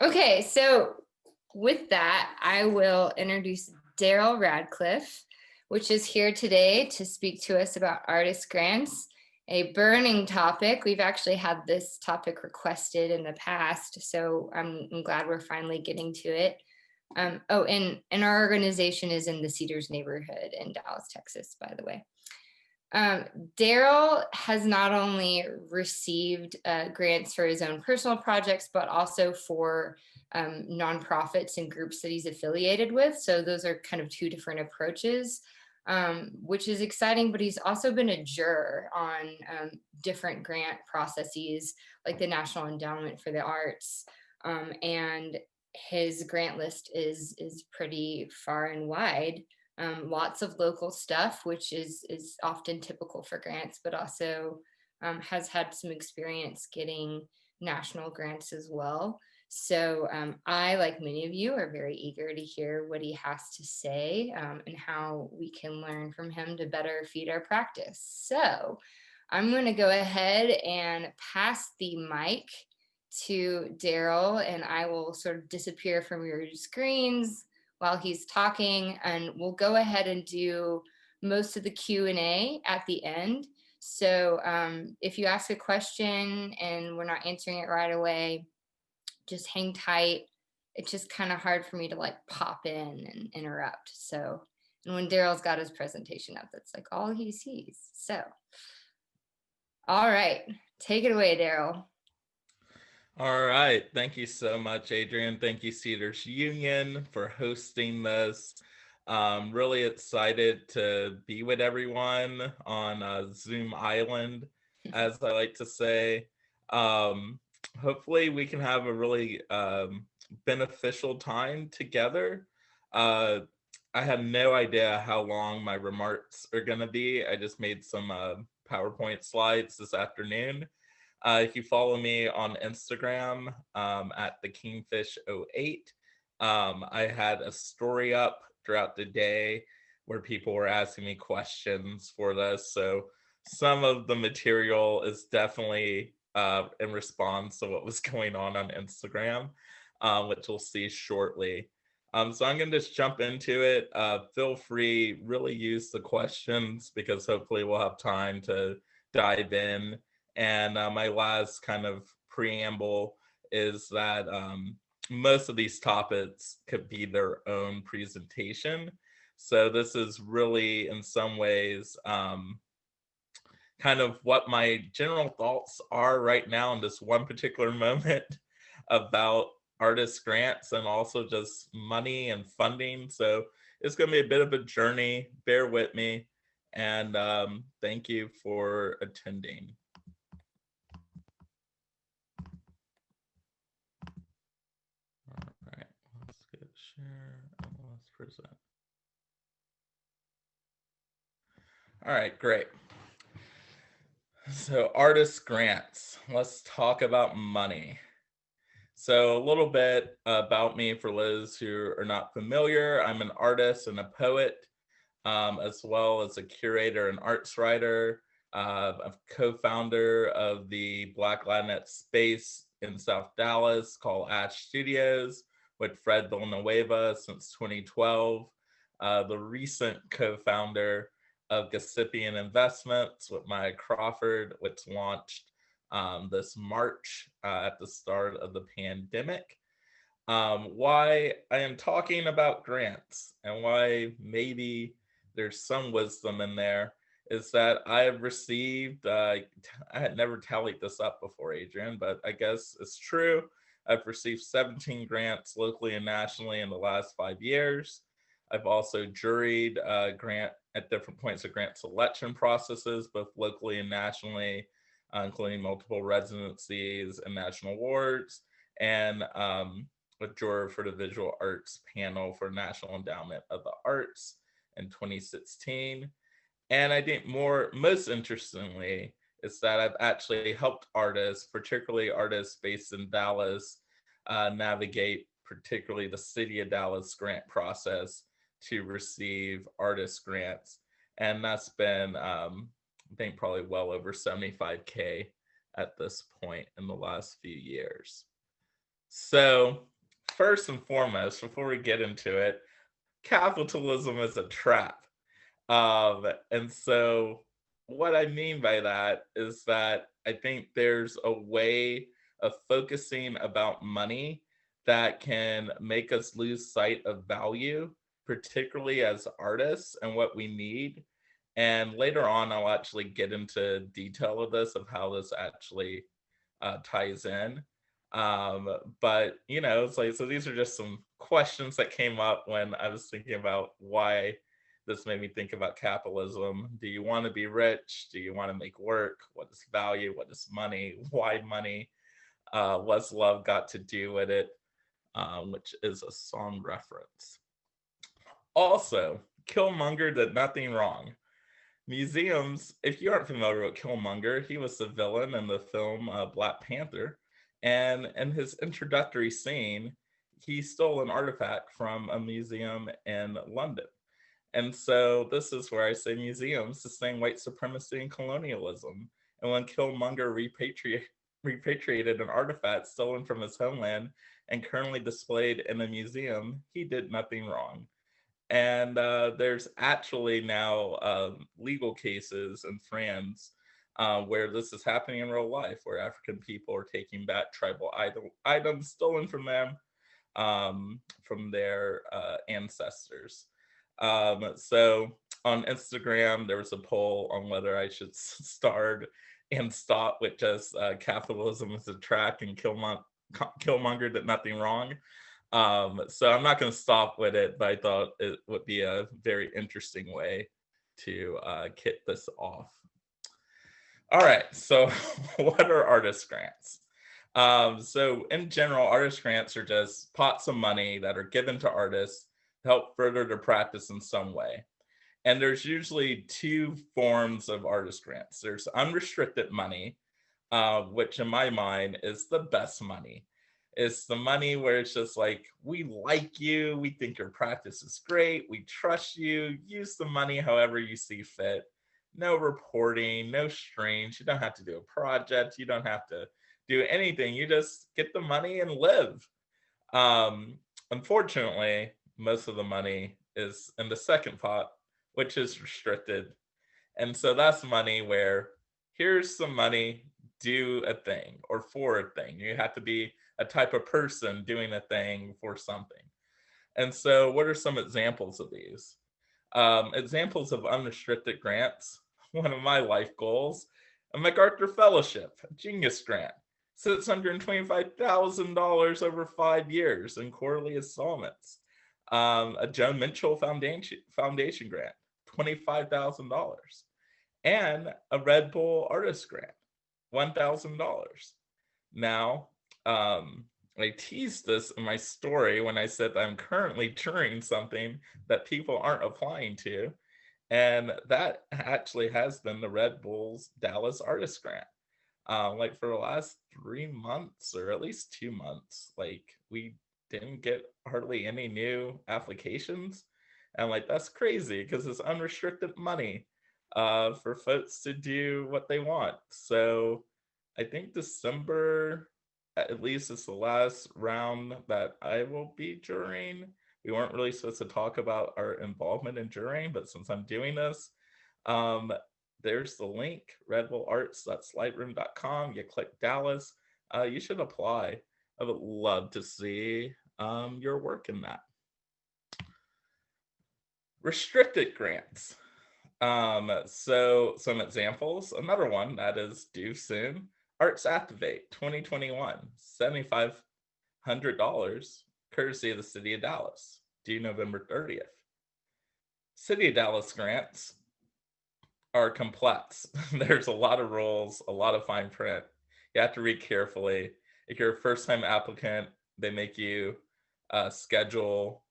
Okay, so with that, I will introduce Darryl Ratcliff, which is here today to speak to us about artist grants, a burning topic. We've actually had this topic requested in the past, so I'm glad we're finally getting to it. And our organization is in the Cedars neighborhood in Dallas, Texas, by the way. Darryl has not only received grants for his own personal projects, but also for nonprofits and groups that he's affiliated with. So those are kind of two different approaches, which is exciting. But he's also been a juror on different grant processes, like the National Endowment for the Arts, and his grant list is pretty far and wide. Lots of local stuff, which is often typical for grants, but also has had some experience getting national grants as well. So I, like many of you, are very eager to hear what he has to say and how we can learn from him to better feed our practice. So I'm going to go ahead and pass the mic to Darryl, and I will sort of disappear from your screens while he's talking, and we'll go ahead and do most of the Q&A at the end. So if you ask a question and we're not answering it right away, just hang tight. It's just kind of hard for me to like pop in and interrupt. So, and when Darryl's got his presentation up, that's like all he sees. So, all right, take it away, Darryl. All right. Thank you so much, Adrian. Thank you, Cedars Union, for hosting this. Really excited to be with everyone on Zoom Island, as I like to say. Hopefully, we can have a really beneficial time together. I have no idea how long my remarks are going to be. I just made some PowerPoint slides this afternoon. If you follow me on Instagram at the Kingfish08, I had a story up throughout the day where people were asking me questions for this. So some of the material is definitely in response to what was going on Instagram, which we'll see shortly. So I'm going to just jump into it. Feel free, really use the questions because hopefully we'll have time to dive in. And my last kind of preamble is that most of these topics could be their own presentation. So this is really, in some ways, kind of what my general thoughts are right now in this one particular moment about artist grants and also just money and funding. So it's going to be a bit of a journey. Bear with me. And thank you for attending. Share and let's present. All right, great. So artist grants. Let's talk about money. So a little bit about me for those who are not familiar. I'm an artist and a poet, as well as a curator and arts writer. I'm co-founder of the Black Latinx space in South Dallas called Ash Studios, with Fred Villanueva since 2012, the recent co-founder of Gossypion Investments with Maya Crawford, which launched this March at the start of the pandemic. Why I am talking about grants and why maybe there's some wisdom in there is that I have received, I had never tallied this up before, Adrian, but I guess it's true. I've received 17 grants locally and nationally in the last 5 years. I've also juried grant at different points of grant selection processes, both locally and nationally, including multiple residencies and national awards, and a juror for the Visual Arts Panel for National Endowment of the Arts in 2016. And I think most interestingly, is that I've actually helped artists, particularly artists based in Dallas, navigate particularly the City of Dallas grant process to receive artist grants. And that's been, I think, probably well over $75K at this point in the last few years. So first and foremost, before we get into it, capitalism is a trap. And so what I mean by that is that I think there's a way of focusing about money that can make us lose sight of value, particularly as artists and what we need. And later on, I'll actually get into detail of this, of how this actually ties in. But it's like, so these are just some questions that came up when I was thinking about why this made me think about capitalism. Do you want to be rich? Do you want to make work? What is value? What is money? Why money? What's love got to do with it? Which is a song reference. Also, Killmonger did nothing wrong. Museums, if you aren't familiar with Killmonger, he was the villain in the film Black Panther. And in his introductory scene, he stole an artifact from a museum in London. And so this is where I say museums sustain white supremacy and colonialism. And when Killmonger repatriated an artifact stolen from his homeland and currently displayed in a museum, he did nothing wrong. And there's actually now legal cases in France where this is happening in real life, where African people are taking back tribal items stolen from them from their ancestors. So on Instagram, there was a poll on whether I should start and stop with just capitalism is a track and Killmonger did nothing wrong. So I'm not going to stop with it, but I thought it would be a very interesting way to kick this off. All right, so what are artist grants? So in general, artist grants are just pots of money that are given to artists to help further their practice in some way. And there's usually two forms of artist grants. There's unrestricted money, which in my mind is the best money. It's the money where it's just like, we like you, we think your practice is great, we trust you, use the money however you see fit. No reporting, no strings, you don't have to do a project, you don't have to do anything, you just get the money and live. Unfortunately, most of the money is in the second pot, which is restricted. And so that's money where here's some money, do a thing or for a thing. You have to be a type of person doing a thing for something. And so what are some examples of these? Examples of unrestricted grants. One of my life goals, a MacArthur Fellowship, a Genius Grant, $625,000 over 5 years in quarterly installments. A Joan Mitchell Foundation grant, $25,000. And a Red Bull Artist Grant, $1,000. Now, I teased this in my story when I said that I'm currently touring something that people aren't applying to. And that actually has been the Red Bull's Dallas Artist Grant. Like for the last 3 months or at least 2 months, like we didn't get hardly any new applications. And like, that's crazy because it's unrestricted money for folks to do what they want. So I think December, at least, is the last round that I will be jurying. We weren't really supposed to talk about our involvement in jurying, but since I'm doing this, there's the link, redbullarts.lightroom.com. You click Dallas. You should apply. I would love to see your work in that. Restricted grants. So some examples. Another one that is due soon. Arts Activate 2021, $7,500, courtesy of the City of Dallas, due November 30th. City of Dallas grants are complex. There's a lot of rules, a lot of fine print. You have to read carefully. If you're a first-time applicant, they make you schedule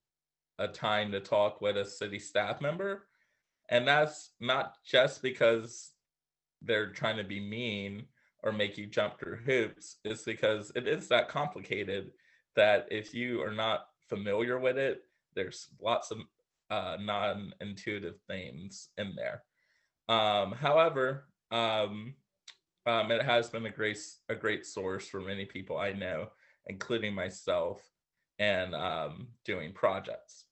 a time to talk with a city staff member. And that's not just because they're trying to be mean or make you jump through hoops. It's because it is that complicated that if you are not familiar with it, there's lots of non-intuitive things in there. However, it has been a great source for many people I know, including myself, and doing projects.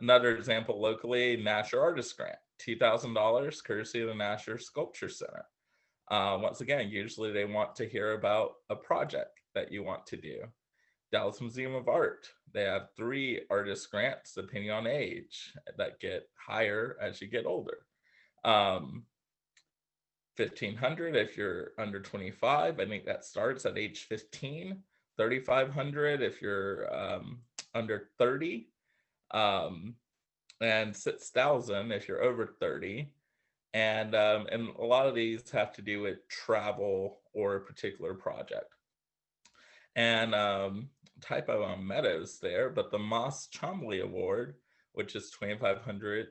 Another example locally, Nasher Artist Grant, $2,000 courtesy of the Nasher Sculpture Center. Once again, usually they want to hear about a project that you want to do. Dallas Museum of Art, they have 3 artist grants depending on age that get higher as you get older. 1,500 if you're under 25. I think that starts at age 15. 3,500 if you're under 30. And 6,000 if you're over 30. And a lot of these have to do with travel or a particular project. And typo on Meadows there, but the Moss Chomley Award, which is 2,500,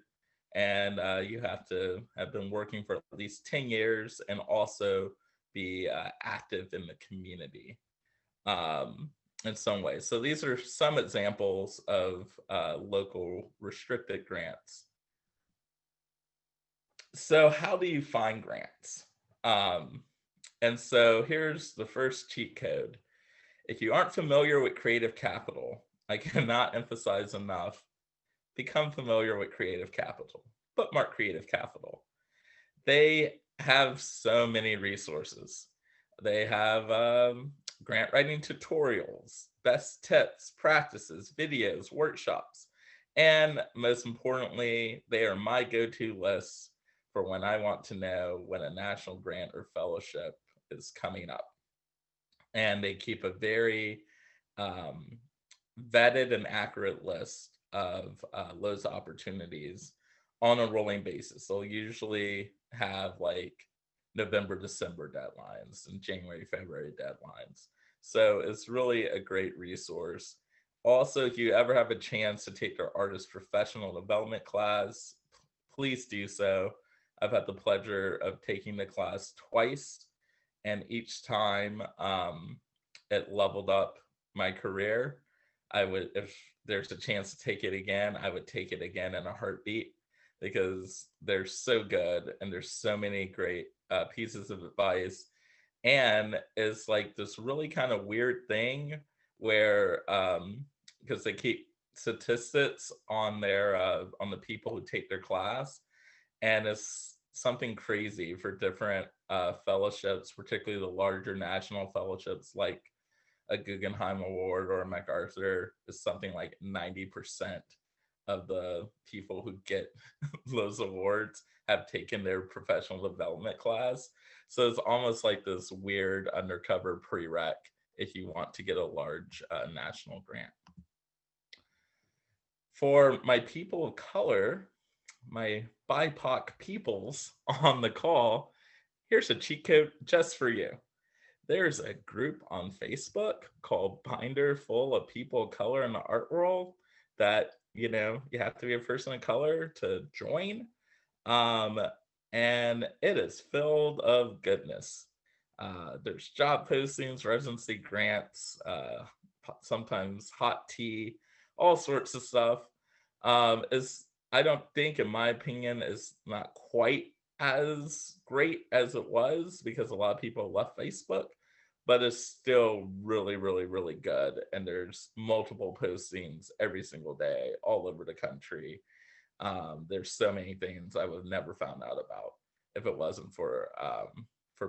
and you have to have been working for at least 10 years and also be active in the community in some ways. So these are some examples of local restricted grants. So how do you find grants? And so here's the first cheat code. If you aren't familiar with Creative Capital, I cannot emphasize enough, become familiar with Creative Capital. Bookmark Creative Capital. They have so many resources. They have grant writing tutorials, best tips, practices, videos, workshops, and most importantly, they are my go-to list for when I want to know when a national grant or fellowship is coming up. And they keep a very vetted and accurate list of those opportunities on a rolling basis. They'll usually have like November, December deadlines and January, February deadlines. So it's really a great resource. Also, if you ever have a chance to take their artist professional development class, please do so. I've had the pleasure of taking the class twice, and each time it leveled up my career. I would, if there's a chance to take it again, I would take it again in a heartbeat because they're so good and there's so many great pieces of advice. And it's like this really kind of weird thing where because they keep statistics on their on the people who take their class, and it's something crazy for different fellowships, particularly the larger national fellowships like a Guggenheim Award or a MacArthur. Is something like 90% of the people who get those awards have taken their professional development class. So it's almost like this weird undercover prereq if you want to get a large national grant. For my people of color, my BIPOC peoples on the call, here's a cheat code just for you. There's a group on Facebook called Binder, full of people of color in the art world that, you know, you have to be a person of color to join. And it is filled of goodness. There's job postings, residency grants, sometimes hot tea, all sorts of stuff. I don't think, in my opinion, is not quite as great as it was because a lot of people left Facebook, but it's still really, really, really good. And there's multiple postings every single day all over the country. There's so many things I would have never found out about if it wasn't for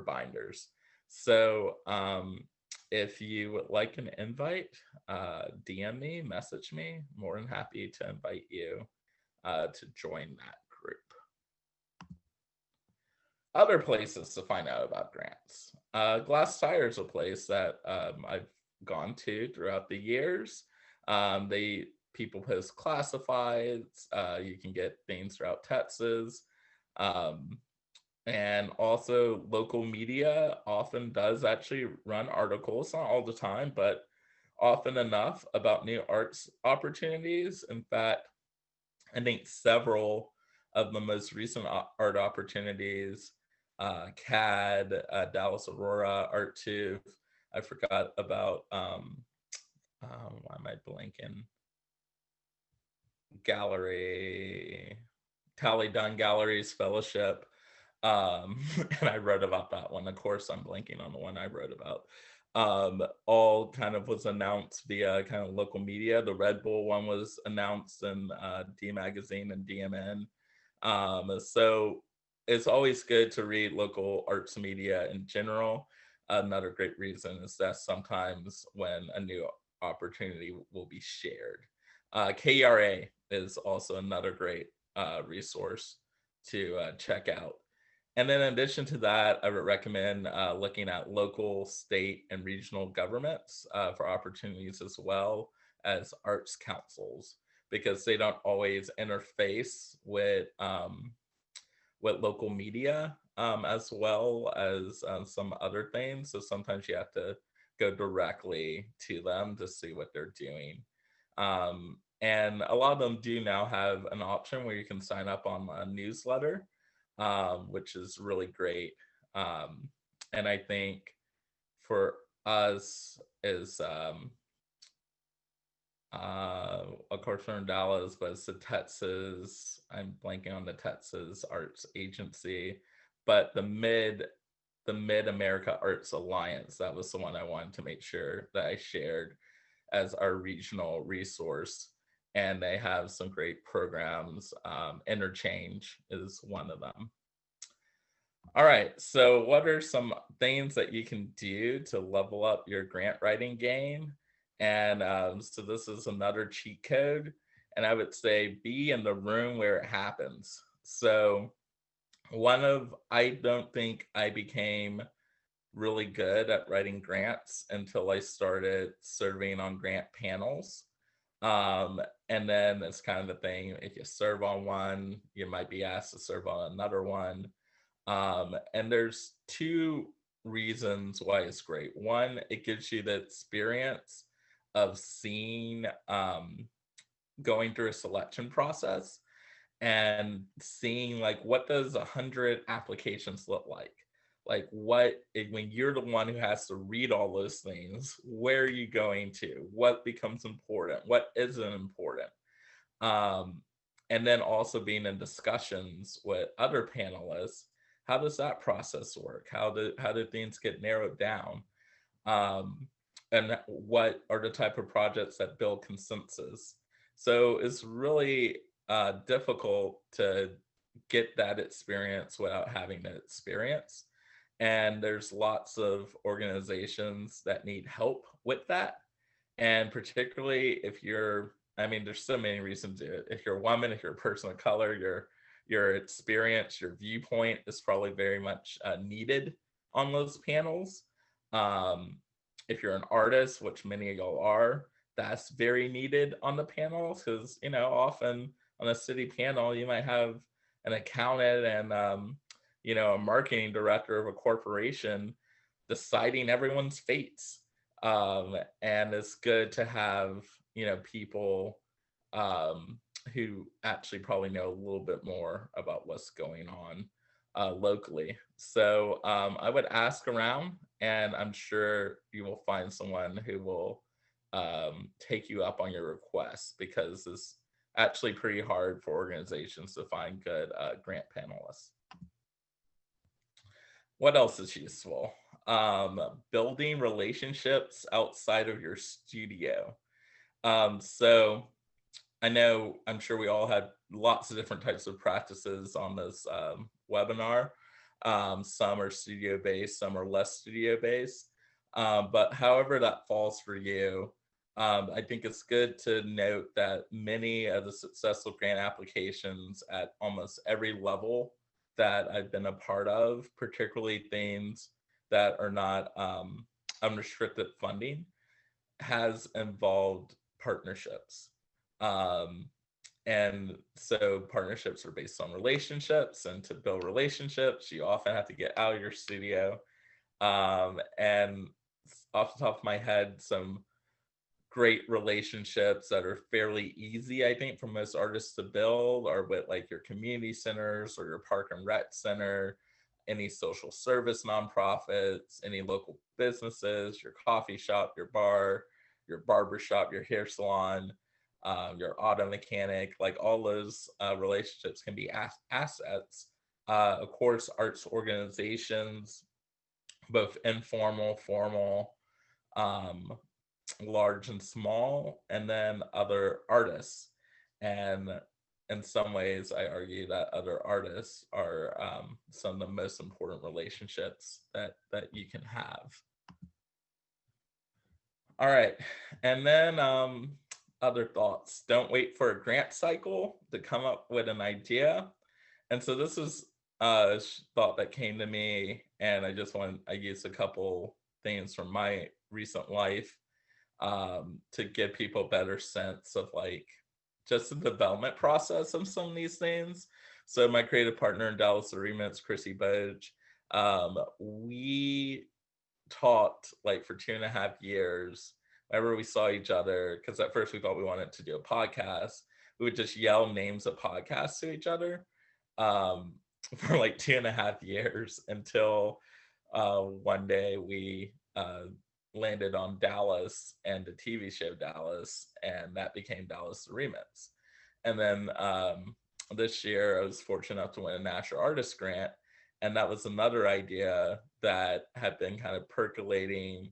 binders. So if you would like an invite, DM me, message me. More than happy to invite you to join that group. Other places to find out about grants. Glass Tire is a place that I've gone to throughout the years. People post classifieds. You can get things throughout Texas. And also local media often does actually run articles, not all the time, but often enough, about new arts opportunities. In fact, I think several of the most recent art opportunities, CAD, Dallas Aurora, Art 2, I forgot about, why am I blanking? Gallery, Tally Dunn Galleries Fellowship. And I wrote about that one. Of course, I'm blanking on the one I wrote about. all kind of was announced via kind of local media. The Red Bull one was announced in D Magazine and DMN. So it's always good to read local arts media in general. Another great reason is that sometimes when a new opportunity will be shared. KRA is also another great resource to check out. And then in addition to that, I would recommend looking at local, state, and regional governments for opportunities, as well as arts councils, because they don't always interface with local media, as well as some other things. So sometimes you have to go directly to them to see what they're doing. And a lot of them do now have an option where you can sign up on a newsletter, which is really great. And I think for us is, of course, we're in Dallas, but it's the Texas, I'm blanking on the Texas Arts Agency, but the Mid America Arts Alliance, that was the one I wanted to make sure that I shared as our regional resource. And they have some great programs. Interchange is one of them. All right, so what are some things that you can do to level up your grant writing game? And so this is another cheat code. And I would say be in the room where it happens. So I don't think I became really good at writing grants until I started serving on grant panels. And then it's kind of the thing, if you serve on one, you might be asked to serve on another one. And there's two reasons why it's great. One, it gives you the experience of seeing, going through a selection process and seeing like, what does 100 applications look like? Like when you're the one who has to read all those things, where are you going to? What becomes important? What isn't important? And then also being in discussions with other panelists, how does that process work? How do things get narrowed down? And what are the type of projects that build consensus? So it's really difficult to get that experience without having the experience. And there's lots of organizations that need help with that. And particularly if there's so many reasons to do it. If you're a woman, if you're a person of color, your experience, your viewpoint is probably very much needed on those panels. If you're an artist, which many of y'all are, that's very needed on the panels, because often on a city panel you might have an accountant and a marketing director of a corporation deciding everyone's fates. And it's good to have people who actually probably know a little bit more about what's going on locally. So I would ask around, and I'm sure you will find someone who will take you up on your request, because it's actually pretty hard for organizations to find good grant panelists. What else is useful? Building relationships outside of your studio. So I'm sure we all had lots of different types of practices on this webinar. Some are studio based, some are less studio based. But however that falls for you, I think it's good to note that many of the successful grant applications at almost every level that I've been a part of, particularly things that are not unrestricted funding, has involved partnerships. And so partnerships are based on relationships, and to build relationships, you often have to get out of your studio. And off the top of my head, some great relationships that are fairly easy, I think, for most artists to build are with like your community centers or your park and rec center, any social service nonprofits, any local businesses, your coffee shop, your bar, your barber shop, your hair salon, your auto mechanic. Like all those relationships can be assets. Of course, arts organizations, both informal, formal, large and small, and then other artists. And in some ways, I argue that other artists are some of the most important relationships that you can have. All right, and then other thoughts. Don't wait for a grant cycle to come up with an idea. And so this is a thought that came to me, and I used a couple things from my recent life to give people a better sense of like just the development process of some of these things. So my creative partner in Dallas Agreements, Chrissy Boge, we talked like for 2.5 years whenever we saw each other, because at first we thought we wanted to do a podcast. We would just yell names of podcasts to each other um, for like 2.5 years until one day we landed on Dallas and the TV show Dallas, and that became Dallas Remix. And then this year, I was fortunate enough to win a National Artist Grant, and that was another idea that had been kind of percolating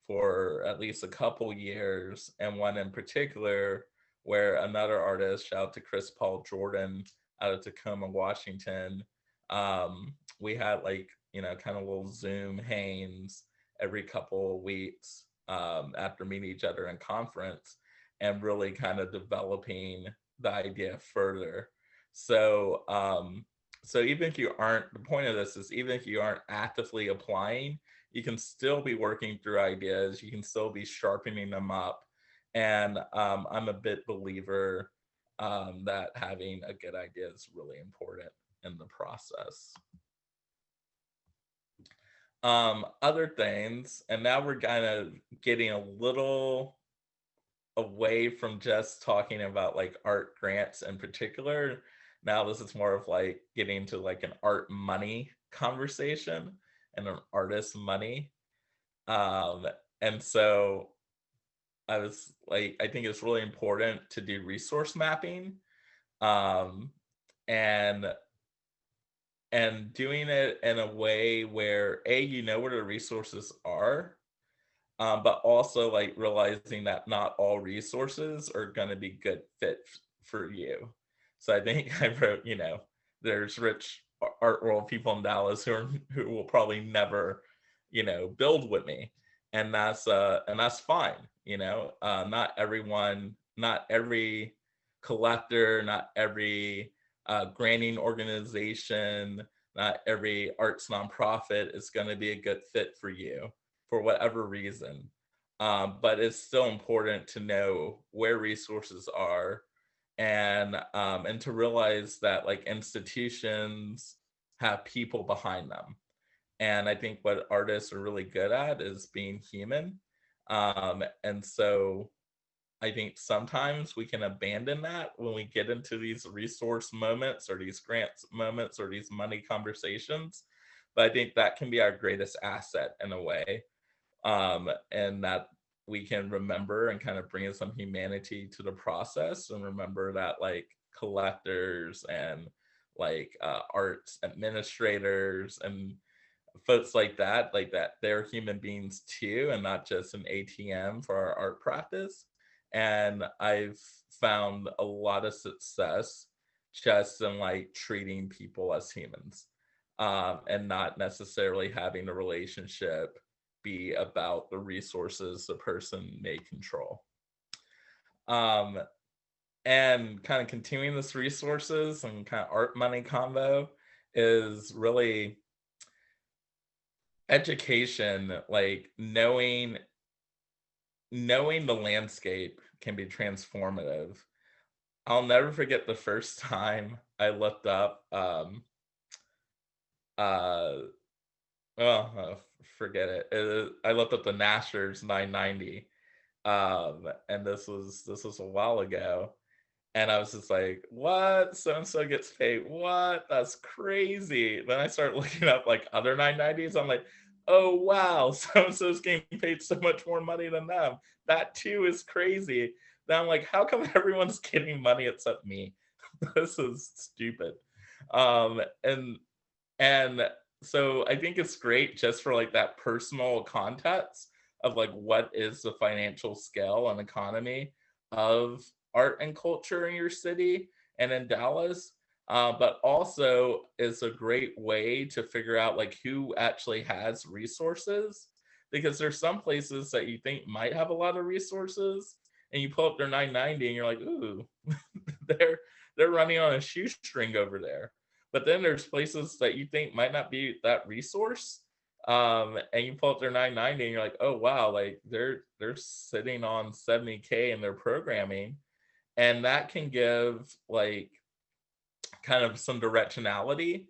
for at least a couple years, and one in particular where another artist, shout out to Chris Paul Jordan out of Tacoma, Washington. We had like, kind of little Zoom hangs every couple of weeks after meeting each other in conference and really kind of developing the idea further. So, so even if you aren't, the point of this is even if you aren't actively applying, you can still be working through ideas. You can still be sharpening them up. And I'm a big believer that having a good idea is really important in the process. Other things, and now we're kind of getting a little away from just talking about like art grants in particular. Now this is more of like getting to like an art money conversation and an artist money. And so I was like, I think it's really important to do resource mapping, and doing it in a way where you know where the resources are, but also like realizing that not all resources are going to be good fit for you. So I think I wrote, there's rich art world people in Dallas who will probably never, build with me, and that's fine. Not everyone, not every collector, not every granting organization, not every arts nonprofit is going to be a good fit for you for whatever reason. But it's still important to know where resources are, and to realize that like institutions have people behind them. And I think what artists are really good at is being human. And so I think sometimes we can abandon that when we get into these resource moments or these grants moments or these money conversations. But I think that can be our greatest asset in a way, and that we can remember and kind of bring some humanity to the process, and remember that like collectors and like arts administrators and folks like that they're human beings too, and not just an ATM for our art practice. And I've found a lot of success just in like treating people as humans, and not necessarily having a relationship be about the resources the person may control. And kind of continuing this resources and kind of art money combo is really education, like knowing the landscape can be transformative. I'll never forget the first time I looked up forget it. I looked up the Nashers 990. And this was a while ago. And I was just like, what? So and so gets paid. What? That's crazy. Then I start looking up like other 990s. I'm like, oh wow, so and so's getting paid so much more money than them. That too is crazy. Then I'm like, how come everyone's getting money except me? This is stupid. And so I think it's great just for like that personal context of like what is the financial scale and economy of art and culture in your city and in Dallas. But also is a great way to figure out like who actually has resources, because there's some places that you think might have a lot of resources and you pull up their 990 and you're like, ooh, they're they're running on a shoestring over there. But then there's places that you think might not be that resource, and you pull up their 990 and you're like, oh wow, like they're sitting on 70K in their programming, and that can give like kind of some directionality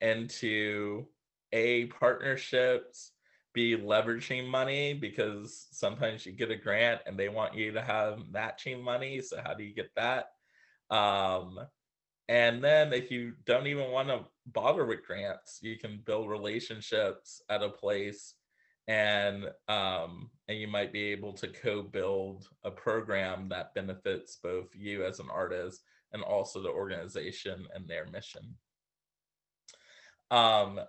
into a partnerships, be leveraging money, because sometimes you get a grant and they want you to have matching money, so how do you get that? um and then if you don't even want to bother with grants, you can build relationships at a place, and you might be able to co-build a program that benefits both you as an artist and also the organization and their mission. Um,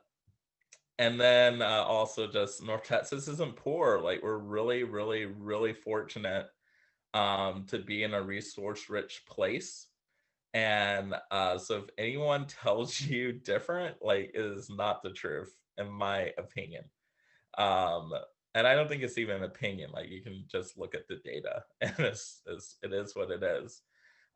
and then also just North Texas isn't poor. Like we're really, really, really fortunate to be in a resource rich place. And so if anyone tells you different, like it is not the truth, in my opinion. Um, and I don't think it's even an opinion. Like you can just look at the data, and it is what it is.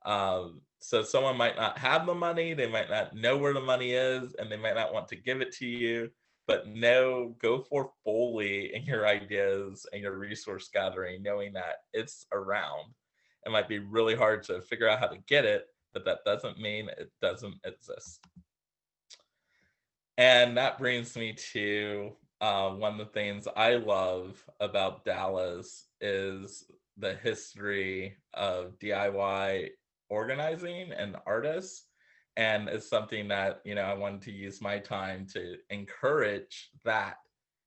So someone might not have the money, they might not know where the money is, and they might not want to give it to you. But no, go for fully in your ideas and your resource gathering, knowing that it's around. It might be really hard to figure out how to get it, but that doesn't mean it doesn't exist. And that brings me to one of the things I love about Dallas is the history of DIY organizing and artists. And it's something that, I wanted to use my time to encourage that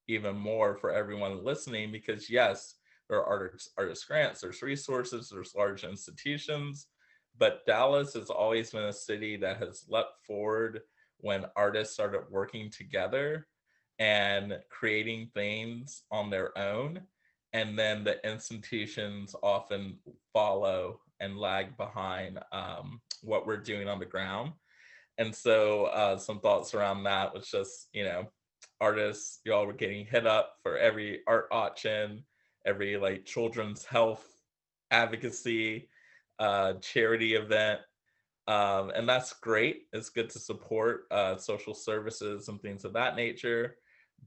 even more for everyone listening, because yes, there are artist grants, there's resources, there's large institutions, but Dallas has always been a city that has leapt forward when artists started working together and creating things on their own. And then the institutions often follow and lag behind what we're doing on the ground. And so some thoughts around that was just, artists, y'all were getting hit up for every art auction, every like children's health advocacy, charity event, and that's great. It's good to support social services and things of that nature.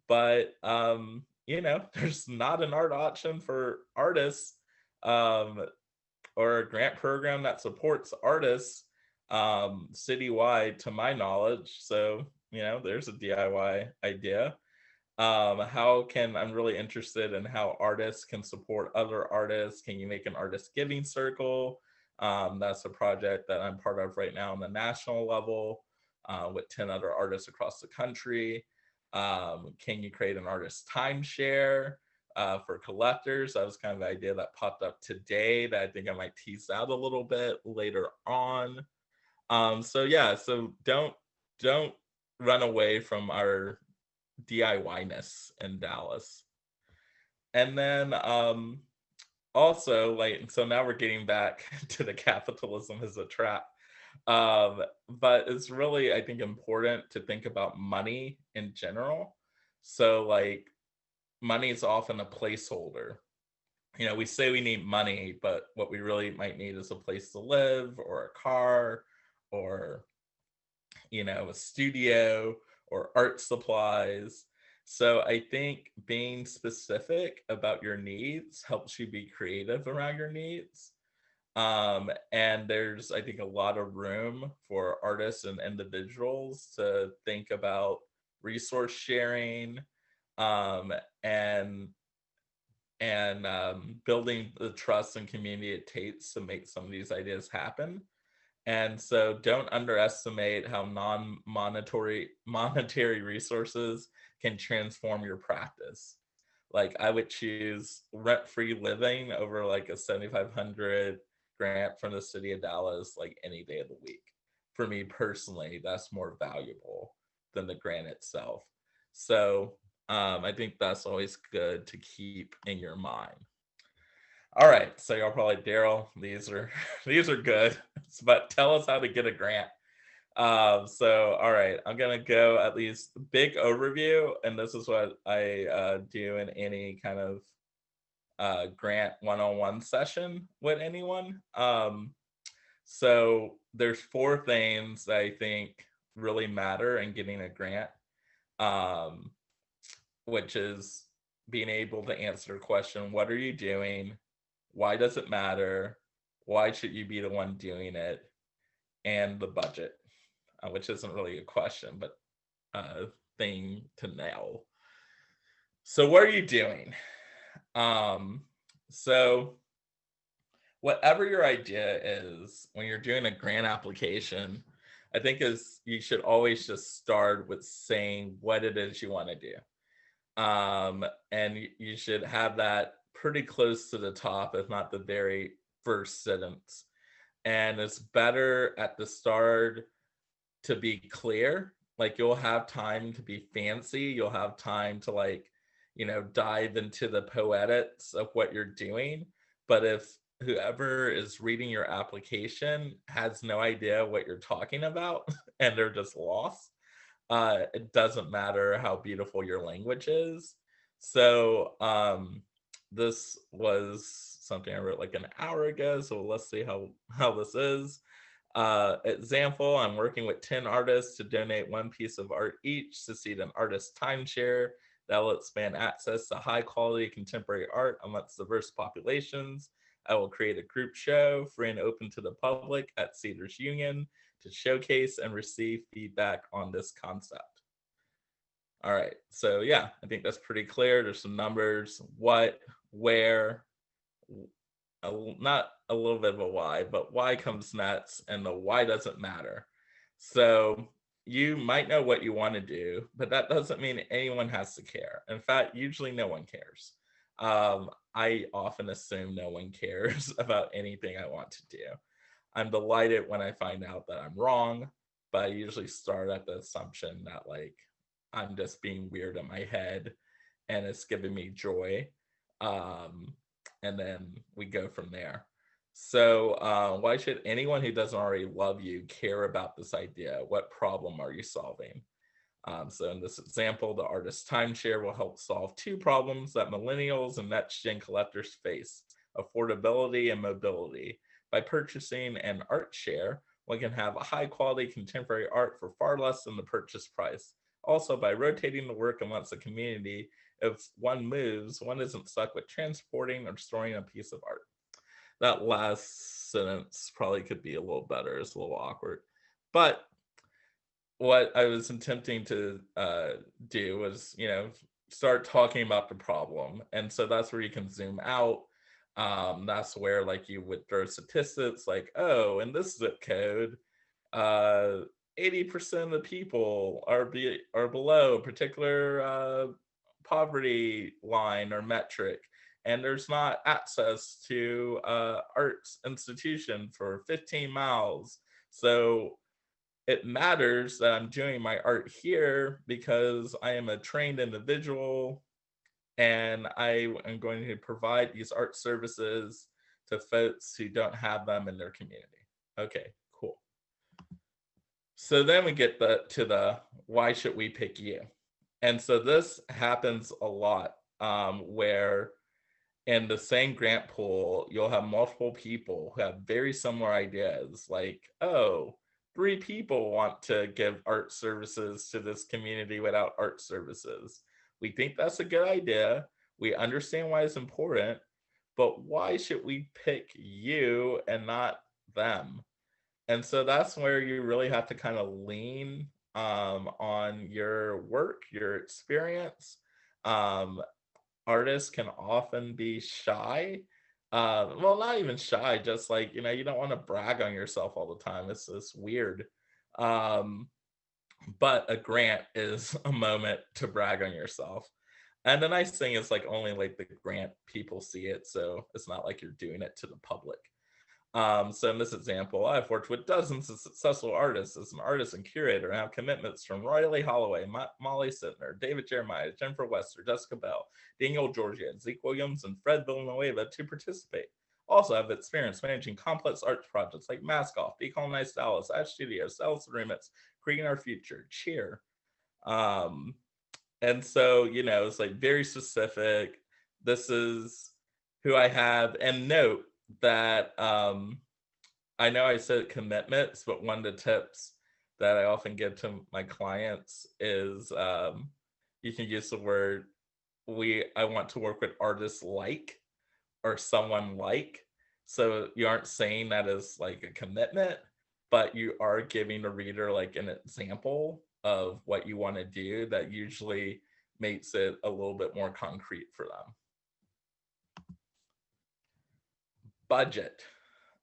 But there's not an art auction for artists, um, or a grant program that supports artists citywide, to my knowledge. So there's a DIY idea. I'm really interested in how artists can support other artists. Can you make an artist giving circle? That's a project that I'm part of right now on the national level, with 10 other artists across the country. Can you create an artist timeshare for collectors? That was kind of the idea that popped up today that I think I might tease out a little bit later on. So yeah, so don't run away from our DIY-ness in Dallas. And then also, like, so now we're getting back to the capitalism as a trap. But it's really, I think, important to think about money in general. So like money is often a placeholder. We say we need money, but what we really might need is a place to live, or a car, or a studio, or art supplies. So I think being specific about your needs helps you be creative around your needs. And there's, I think, a lot of room for artists and individuals to think about resource sharing, um, and building the trust and community it takes to make some of these ideas happen. And so don't underestimate how monetary resources can transform your practice. Like I would choose rent-free living over like a 7,500 grant from the city of Dallas like any day of the week. For me personally, that's more valuable than the grant itself. So I think that's always good to keep in your mind. All right, so y'all probably, Darryl, these are these are good, but tell us how to get a grant. So all right, I'm gonna go at least big overview, and this is what I do in any kind of grant one-on-one session with anyone. So there's four things that I think really matter in getting a grant, um, which is being able to answer the question, what are you doing? Why does it matter? Why should you be the one doing it? And the budget, which isn't really a question, but a thing to nail. So what are you doing? Um, so whatever your idea is, when you're doing a grant application, I think is you should always just start with saying what it is you want to do. And you should have that pretty close to the top, if not the very first sentence. And it's better at the start to be clear. Like you'll have time to be fancy. You'll have time to dive into the poetics of what you're doing. But if whoever is reading your application has no idea what you're talking about and they're just lost, it doesn't matter how beautiful your language is. So this was something I wrote like an hour ago. So let's see how this is. Example, I'm working with 10 artists to donate one piece of art each to seed an artist timeshare that will expand access to high quality contemporary art amongst diverse populations. I will create a group show free and open to the public at Cedars Union to showcase and receive feedback on this concept. All right, so yeah, I think that's pretty clear. There's some numbers, what, where, not a little bit of a why, but why comes next, and the why doesn't matter. So you might know what you want to do, but that doesn't mean anyone has to care. In fact, usually no one cares. I often assume no one cares about anything I want to do. I'm delighted when I find out that I'm wrong, but I usually start at the assumption that I'm just being weird in my head and it's giving me joy. And then we go from there. So why should anyone who doesn't already love you care about this idea? What problem are you solving? So in this example, the artist timeshare will help solve two problems that millennials and next-gen collectors face: affordability and mobility. By purchasing an art share, one can have a high-quality contemporary art for far less than the purchase price. Also, by rotating the work amongst the community, if one moves, one isn't stuck with transporting or storing a piece of art. That last sentence probably could be a little better. It's a little awkward. But what I was attempting to do was, start talking about the problem. And so that's where you can zoom out. That's where you would throw statistics like, oh, in this zip code, 80% of the people are below a particular poverty line or metric, and there's not access to arts institution for 15 miles. So it matters that I'm doing my art here because I am a trained individual and I am going to provide these art services to folks who don't have them in their community. Okay, cool. So then we get to the why should we pick you? And so this happens a lot where in the same grant pool, you'll have multiple people who have very similar ideas like, oh, 3 people want to give art services to this community without art services. We think that's a good idea. We understand why it's important, but why should we pick you and not them? And so that's where you really have to kind of lean on your work, your experience. Um, Artists can often be shy. Well, not even shy, just you don't want to brag on yourself all the time. It's weird. Um, but a grant is a moment to brag on yourself. And the nice thing is only the grant people see it, so it's not like you're doing it to the public. So in this example, I've worked with dozens of successful artists as an artist and curator, and have commitments from Riley Holloway, Molly Sittner, David Jeremiah, Jennifer Wester, Jessica Bell, Daniel Georgia, Zeke Williams, and Fred Villanueva to participate. Also have experience managing complex art projects like Mask Off, Decolonize Dallas, Ash Studios, Sales Remix, Creating Our Future, Cheer. Um, and so, it's like very specific. This is who I have. And note that I know I said commitments, but one of the tips that I often give to my clients is you can use the word I want to work with artists like, or someone like. So you aren't saying that as like a commitment, but you are giving the reader like an example of what you want to do that usually makes it a little bit more concrete for them. Budget.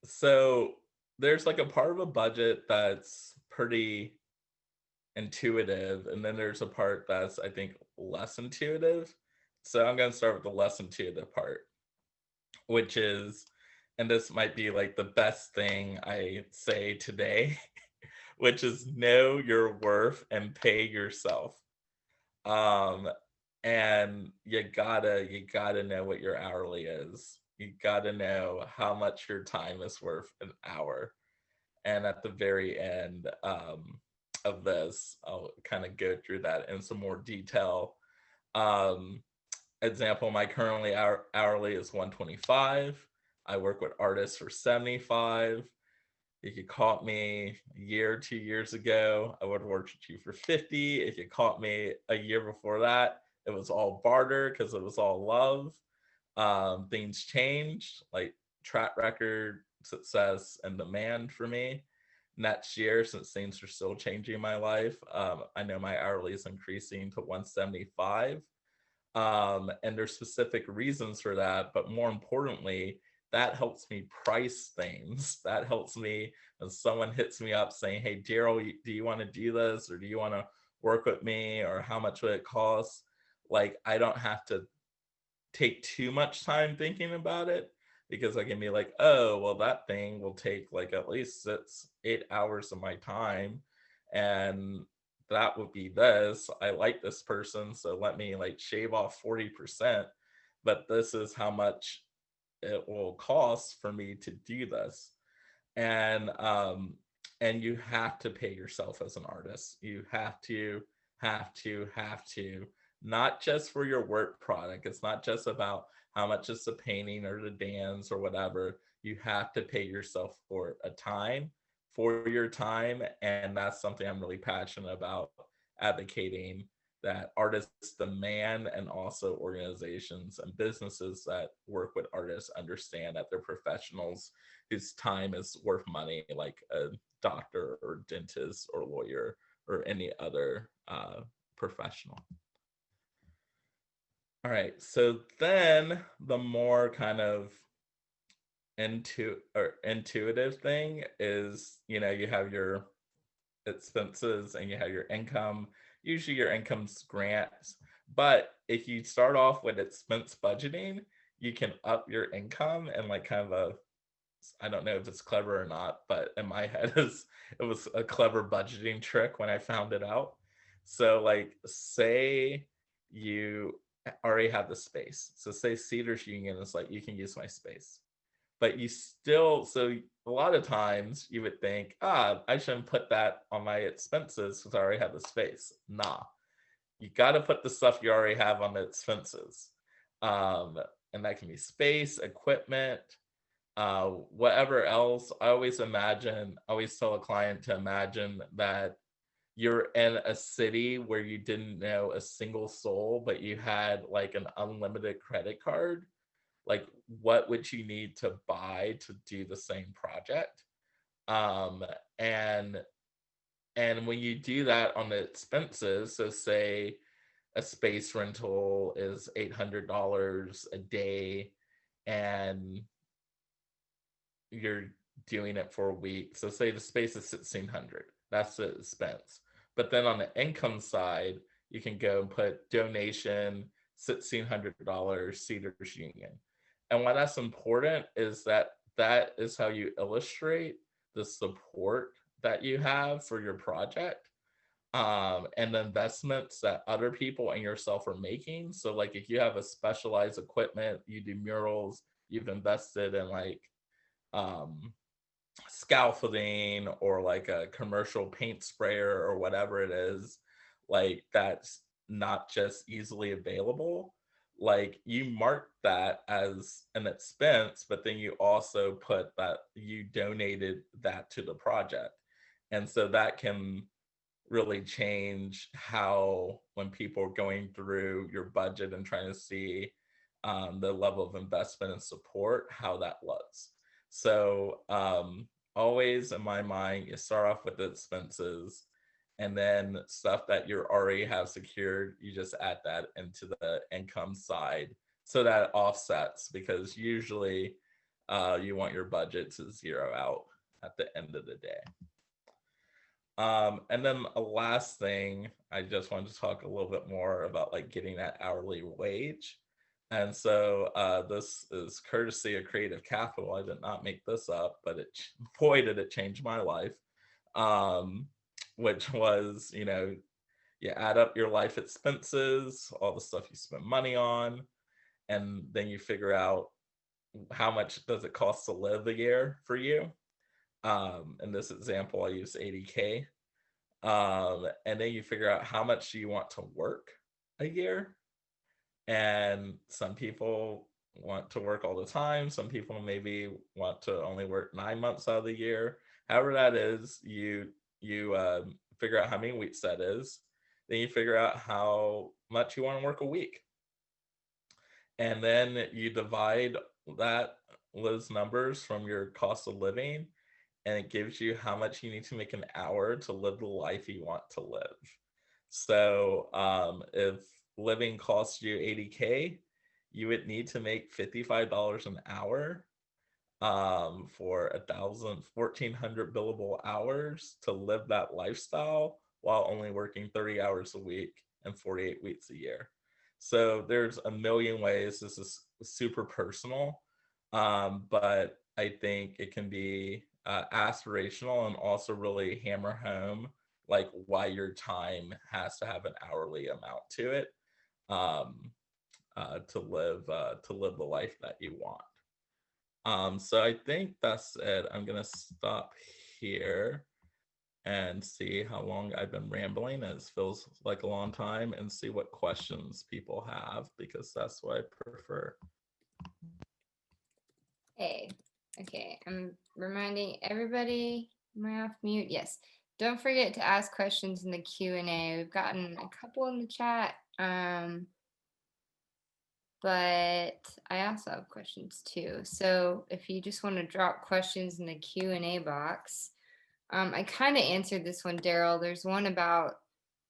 So there's like a part of a budget that's pretty intuitive, and then there's a part that's, I think, less intuitive. So I'm going to start with the less intuitive part, which is, and this might be like the best thing I say today, which is know your worth and pay yourself. And you gotta know what your hourly is. You gotta know how much your time is worth an hour. And at the very end of this, I'll kind of go through that in some more detail. Example, my currently hourly is $125. I work with artists for $75. If you caught me a year or 2 years ago, I would have worked with you for $50. If you caught me a year before that, it was all barter because it was all love. Things changed, like track record, success, and demand for me. Next year, since things are still changing in my life, I know my hourly is increasing to $175. And there's specific reasons for that, but more importantly, that helps me price things. That helps me when someone hits me up saying, hey, Darryl, do you want to do this? Or do you want to work with me? Or how much would it cost? Like, I don't have to take too much time thinking about it, because I can be like, oh, well, that thing will take like at least 8 hours of my time. And that would be this. I like this person, so let me like shave off 40%. But this is how much it will cost for me to do this. And you have to pay yourself as an artist. You have to, not just for your work product. It's not just about how much is the painting or the dance or whatever. You have to pay yourself for your time. And that's something I'm really passionate about advocating, that artists demand, and also organizations and businesses that work with artists understand that they're professionals whose time is worth money, like a doctor or dentist or lawyer or any other professional. All right, so then the more kind of intuitive thing is, you have your expenses and you have your income. Usually your income's grants, but if you start off with expense budgeting, you can up your income. And like kind of I don't know if it's clever or not, but in my head it was a clever budgeting trick when I found it out. So like, say you already have the space. So say Cedars Union is like, you can use my space. But you still, so a lot of times you would think, I shouldn't put that on my expenses because I already have the space. Nah, you got to put the stuff you already have on the expenses. And that can be space, equipment, whatever else. I always tell a client to imagine that you're in a city where you didn't know a single soul, but you had like an unlimited credit card. Like, what would you need to buy to do the same project? And when you do that on the expenses, so say a space rental is $800 a day, and you're doing it for a week. So say the space is $1,600. That's the expense. But then on the income side, you can go and put donation $1,600 Cedars Union. And why that's important is that that is how you illustrate the support that you have for your project, and the investments that other people and yourself are making. So like if you have a specialized equipment, you do murals, you've invested in like um scaffolding or like a commercial paint sprayer or whatever it is, like that's not just easily available. Like you mark that as an expense, but then you also put that you donated that to the project. And so that can really change how, when people are going through your budget and trying to see the level of investment and support, how that looks. So always in my mind, you start off with the expenses, and then stuff that you already have secured, you just add that into the income side so that it offsets, because usually you want your budget to zero out at the end of the day. And then a last thing, I just wanted to talk a little bit more about like getting that hourly wage. And so this is courtesy of Creative Capital. I did not make this up, but boy, did it change my life. Which was, you add up your life expenses, all the stuff you spend money on, and then you figure out how much does it cost to live a year for you. In this example, I use 80K. And then you figure out how much you want to work a year. And some people want to work all the time. Some people maybe want to only work 9 months out of the year. However that is, you figure out how many weeks that is. Then you figure out how much you want to work a week. And then you divide those numbers from your cost of living, and it gives you how much you need to make an hour to live the life you want to live. So if living costs you 80K, you would need to make $55 an hour for 1,400 billable hours to live that lifestyle while only working 30 hours a week and 48 weeks a year. So there's a million ways. This is super personal, but I think it can be aspirational and also really hammer home like why your time has to have an hourly amount to it, to live the life that you want. So I think that's it. I'm gonna stop here and see how long I've been rambling. It feels like a long time, and see what questions people have, because that's what I prefer. Hey, okay, I'm reminding everybody, am I off mute? Yes. Don't forget to ask questions in the Q&A. We've gotten a couple in the chat, but I also have questions too. So if you just want to drop questions in the Q&A box, I kind of answered this one, Darryl. There's one about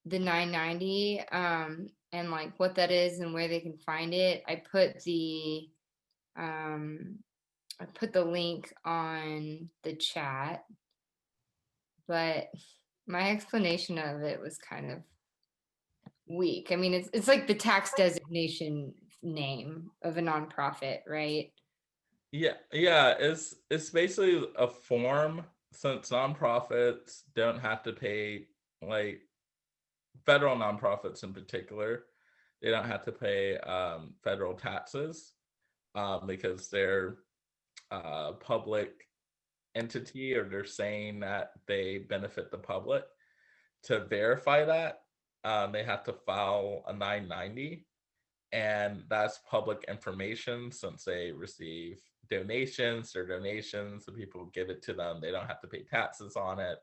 the 990 and like what that is and where they can find it. I put the link on the chat, but my explanation of it was kind of weak. I mean, it's like the tax designation name of a nonprofit, right? Yeah, it's basically a form, since nonprofits don't have to pay, like federal nonprofits in particular, they don't have to pay federal taxes because they're public entity, or they're saying that they benefit the public. To verify that, they have to file a 990, and that's public information. Since they receive donations, their donations, the people give it to them, they don't have to pay taxes on it.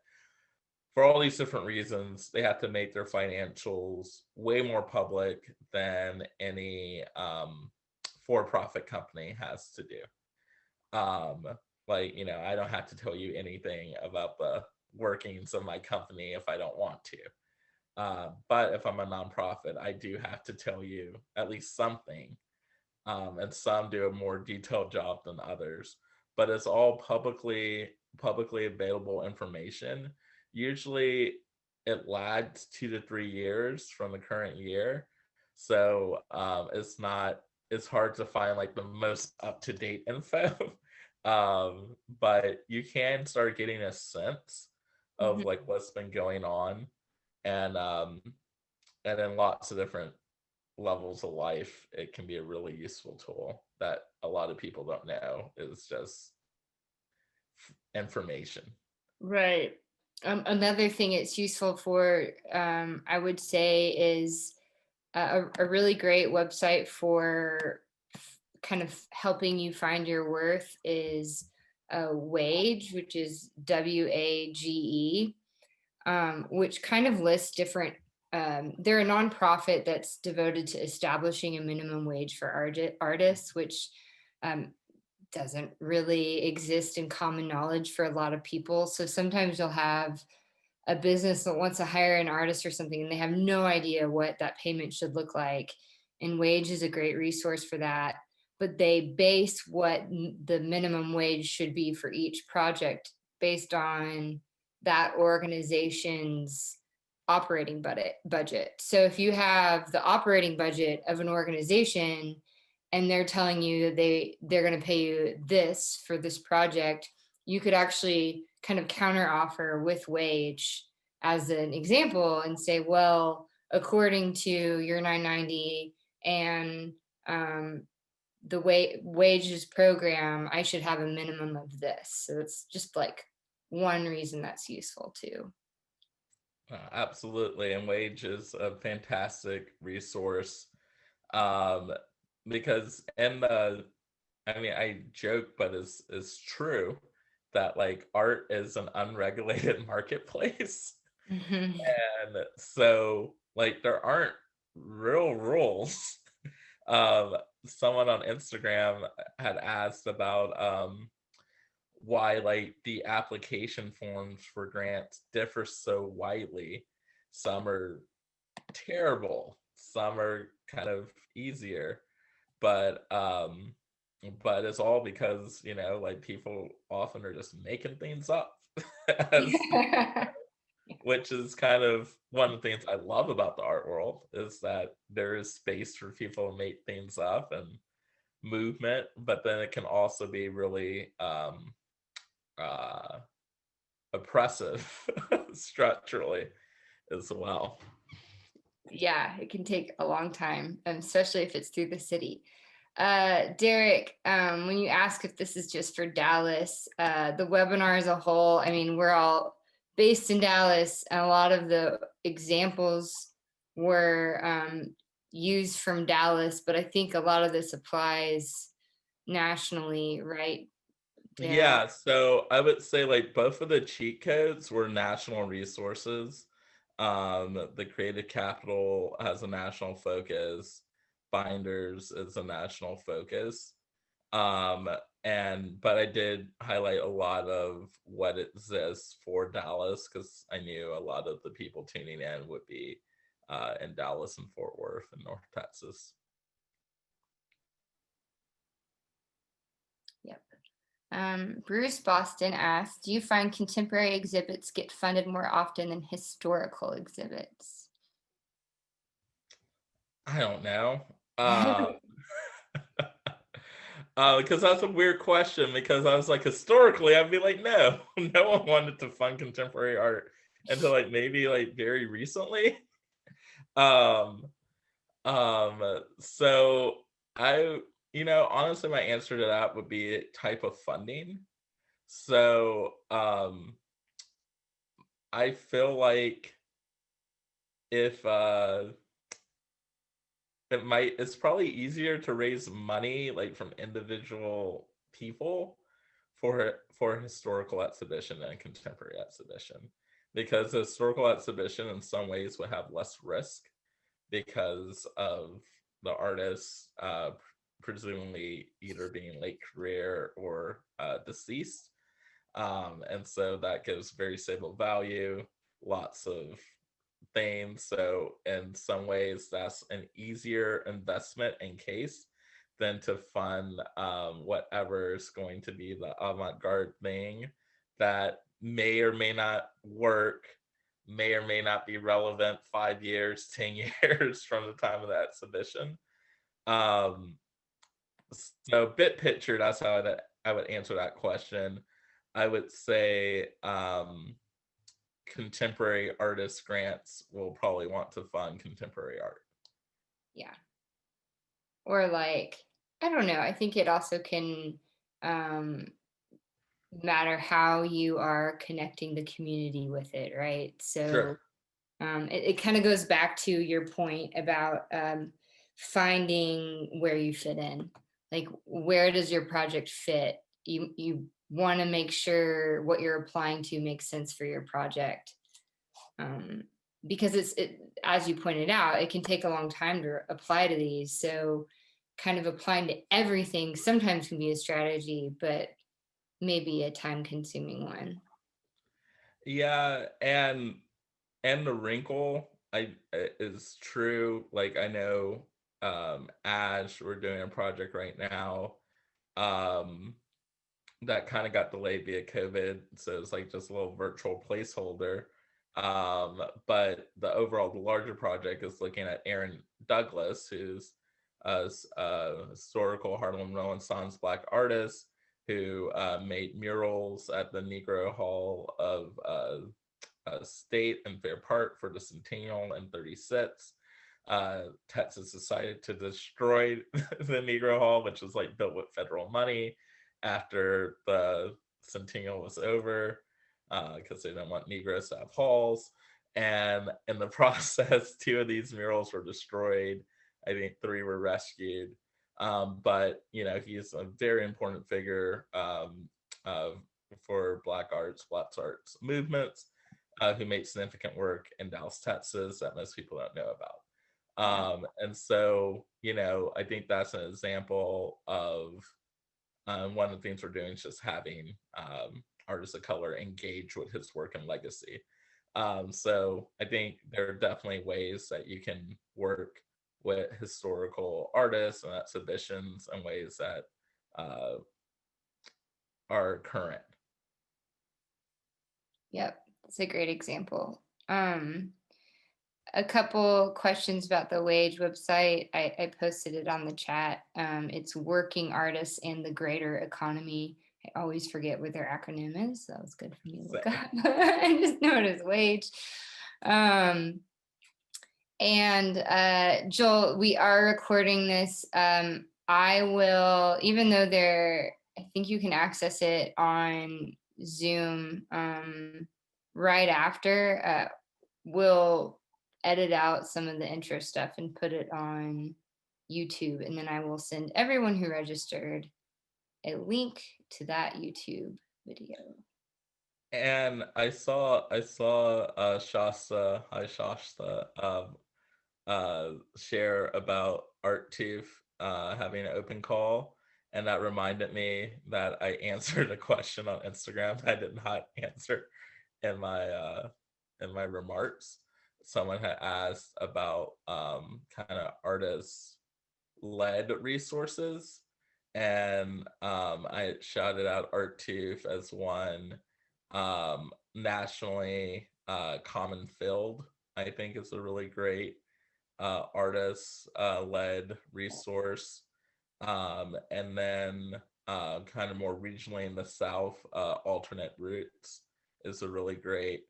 For all these different reasons, they have to make their financials way more public than any for-profit company has to do. Like, I don't have to tell you anything about the workings of my company if I don't want to. But if I'm a nonprofit, I do have to tell you at least something. And some do a more detailed job than others. But it's all publicly available information. Usually it lags 2 to 3 years from the current year. So it's hard to find like the most up-to-date info. But you can start getting a sense of Mhm. like what's been going on, and in lots of different levels of life, it can be a really useful tool that a lot of people don't know is just information. Right. Another thing it's useful for, I would say, is a really great website for kind of helping you find your worth is Wage, which is WAGE, which kind of lists different. They're a nonprofit that's devoted to establishing a minimum wage for artists, which um, doesn't really exist in common knowledge for a lot of people. So sometimes you'll have a business that wants to hire an artist or something and they have no idea what that payment should look like. And Wage is a great resource for that. But they base what the minimum wage should be for each project based on that organization's operating budget. So if you have the operating budget of an organization and they're telling you that they're going to pay you this for this project, you could actually kind of counter offer with Wage as an example and say, well, according to your 990 and the wages program, I should have a minimum of this. So it's just like one reason that's useful too. Absolutely, and Wage is a fantastic resource, um, because in the, I mean, I joke, but it's true that like art is an unregulated marketplace. Mhm. And so like there aren't real rules. Um, Someone on Instagram had asked about why like the application forms for grants differ so widely. Some are terrible, some are kind of easier, but it's all because, you know, like people often are just making things up. As, which is kind of one of the things I love about the art world, is that there is space for people to make things up and movement, but then it can also be really uh oppressive structurally as well. Yeah, it can take a long time, especially if it's through the city. Derek, when you ask if this is just for Dallas, the webinar as a whole, I mean, we're all based in Dallas, and a lot of the examples were used from Dallas, but I think a lot of this applies nationally, right, Derek? Yeah, so I would say like both of the cheat codes were national resources. The Creative Capital has a national focus, Binders is a national focus. Um, and but I did highlight a lot of what exists for Dallas because I knew a lot of the people tuning in would be in Dallas and Fort Worth and North Texas. Yep. Bruce Boston asked, do you find contemporary exhibits get funded more often than historical exhibits? I don't know. Uh, because that's a weird question. Because I was like, historically, I'd be like, no, no one wanted to fund contemporary art until like maybe like very recently. Um, so I, you know, honestly, my answer to that would be type of funding. So, I feel like if it's probably easier to raise money like from individual people for a historical exhibition than a contemporary exhibition, because a historical exhibition in some ways would have less risk because of the artist presumably either being late career or deceased. And so that gives very stable value, lots of things. So in some ways, that's an easier investment in case than to fund whatever is going to be the avant-garde thing that may or may not work, may or may not be relevant 5 years, 10 years from the time of the exhibition. Um, so bit picture, that's how I would answer that question, I would say contemporary artist grants will probably want to fund contemporary art. Yeah. Or like, I don't know. I think it also can matter how you are connecting the community with it, right? Sure. So it kind of goes back to your point about finding where you fit in. Like, where does your project fit? You want to make sure what you're applying to makes sense for your project. Because as you pointed out, it can take a long time to apply to these. So kind of applying to everything sometimes can be a strategy, but maybe a time consuming one. Yeah, and the wrinkle is true. Like I know Ash, we're doing a project right now um that kind of got delayed via COVID, so it's like just a little virtual placeholder. But the larger project is looking at Aaron Douglas, who's a historical Harlem Renaissance Black artist who made murals at the Negro Hall of State in Fair Park for the centennial in 36. Texas decided to destroy the Negro Hall, which was like built with federal money after the centennial was over, because they didn't want Negroes to have halls. And in the process, two of these murals were destroyed. I think three were rescued. But he's a very important figure for Black arts movements, who made significant work in Dallas, Texas, that most people don't know about. And so, I think that's an example of one of the things we're doing is just having artists of color engage with his work and legacy. So I think there are definitely ways that you can work with historical artists and exhibitions in ways that are current. Yep, that's a great example. A couple questions about the Wage website. I posted it on the chat. It's Working Artists and the Greater Economy. I always forget what their acronym is. So that was good for me to look up. I just know it as Wage. And Joel, we are recording this. I will, even though I think you can access it on Zoom right after, we'll edit out some of the intro stuff and put it on YouTube. And then I will send everyone who registered a link to that YouTube video. And I saw Shasta, hi Shasta, share about ArtTooth having an open call, and that reminded me that I answered a question on Instagram I did not answer in my remarks. Someone had asked about kind of artist led resources, and I shouted out ArtTooth as one. Nationally, Common Field, I think, is a really great artist led resource. And then kind of more regionally in the South, Alternate Roots is a really great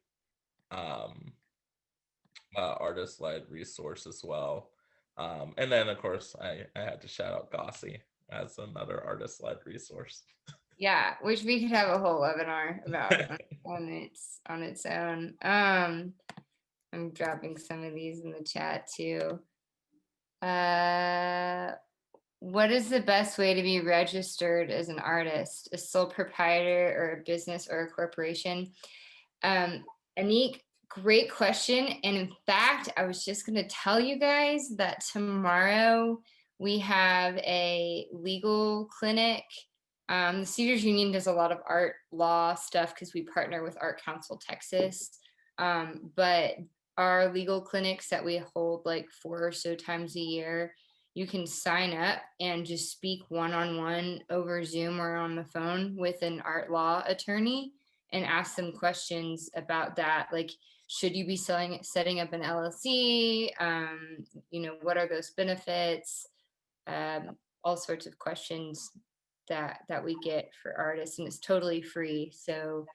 artist led resource as well. And then, of course, I had to shout out Gossy as another artist led resource. Yeah, which we could have a whole webinar about on its own. I'm dropping some of these in the chat too. What is the best way to be registered as an artist? A sole proprietor or a business or a corporation? Anik, great question. And in fact, I was just going to tell you guys that tomorrow we have a legal clinic. The Cedars Union does a lot of art law stuff because we partner with Art Council Texas. But our legal clinics that we hold like 4 or so times a year, you can sign up and just speak one-on-one over Zoom or on the phone with an art law attorney and ask them questions about that. Like, should you be setting up an LLC? What are those benefits? All sorts of questions that we get for artists, and it's totally free. So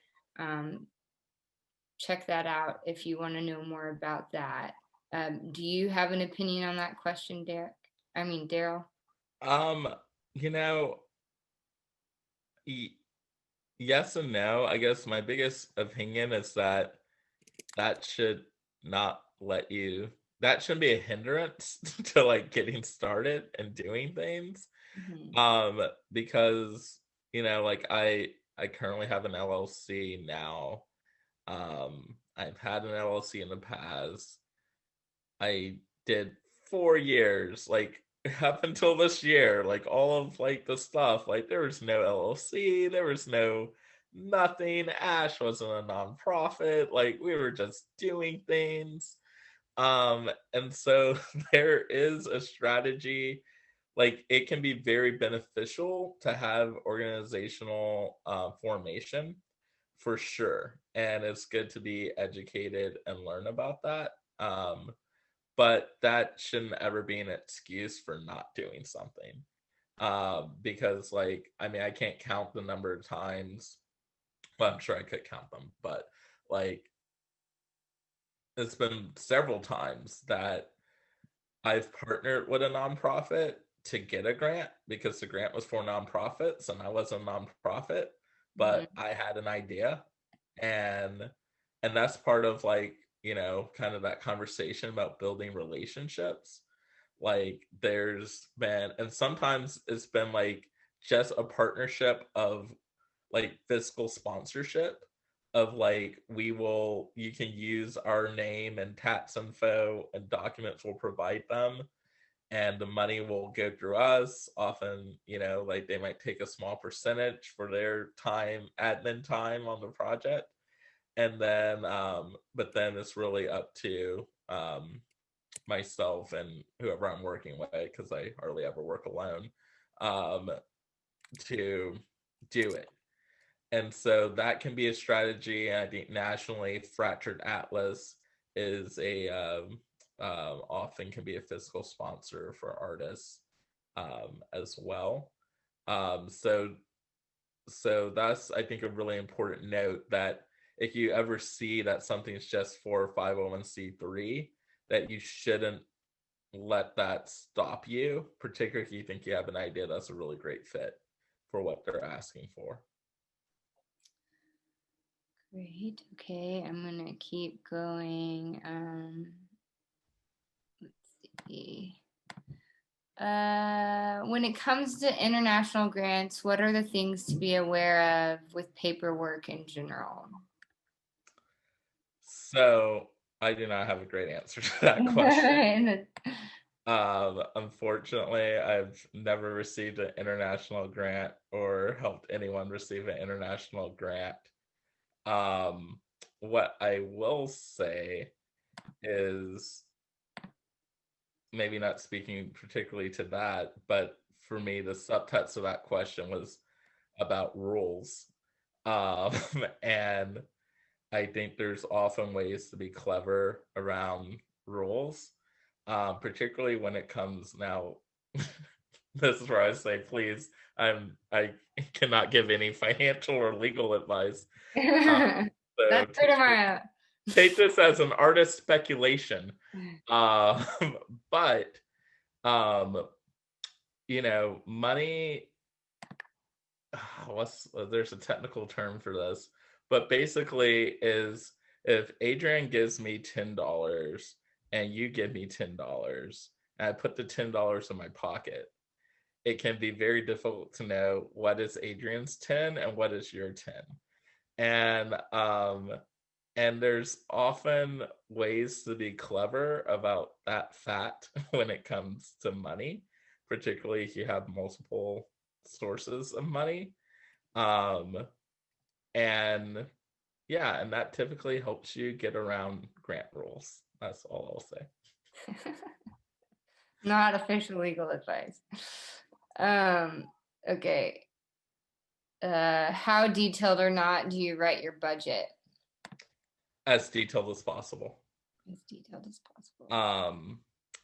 check that out if you want to know more about that. Do you have an opinion on that question, Derek? I mean, Darryl? Um, you know, yes and no. I guess my biggest opinion is that that should not let you, that shouldn't be a hindrance to like getting started and doing things. Mhm. Because like I currently have an LLC now. I've had an LLC in the past. I did 4 years, like up until this year, like all of like the stuff, like there was no LLC, there was no nothing. Ash wasn't a nonprofit, like we were just doing things. And so there is a strategy, like it can be very beneficial to have organizational formation for sure. And it's good to be educated and learn about that. But that shouldn't ever be an excuse for not doing something. Because like, I mean, I can't count the number of times, well, I'm sure I could count them, but like it's been several times that I've partnered with a nonprofit to get a grant because the grant was for nonprofits and I was a nonprofit, but I had an idea, and that's part of like, kind of that conversation about building relationships. Like there's been, and sometimes it's been like just a partnership of like fiscal sponsorship of like you can use our name and tax info and documents will provide them, and the money will go through us. Often like they might take a small percentage for their admin time on the project, and then but then it's really up to myself and whoever I'm working with, because I hardly ever work alone, to do it. And so that can be a strategy. And I think nationally, Fractured Atlas is often can be a fiscal sponsor for artists as well. So that's, I think, a really important note, that if you ever see that something's just for 501c3, that you shouldn't let that stop you, particularly if you think you have an idea that's a really great fit for what they're asking for. Great. Okay, I'm gonna keep going. Let's see. When it comes to international grants, what are the things to be aware of with paperwork in general? So I do not have a great answer to that question. Unfortunately, I've never received an international grant or helped anyone receive an international grant. What I will say is, maybe not speaking particularly to that, but for me, the subtext of that question was about rules. And I think there's often ways to be clever around rules, particularly when it comes now. This is where I say, please, I cannot give any financial or legal advice. So That's for tomorrow. take this as an artist speculation. Um, but money. There's a technical term for this, but basically is, if Adrian gives me $10 and you give me $10 and I put the $10 in my pocket, it can be very difficult to know what is Adrian's 10 and what is your 10. And there's often ways to be clever about that fact when it comes to money, particularly if you have multiple sources of money. And yeah, and that typically helps you get around grant rules. That's all I'll say. Not official legal advice. Okay. How detailed or not do you write your budget? As detailed as possible. As detailed as possible.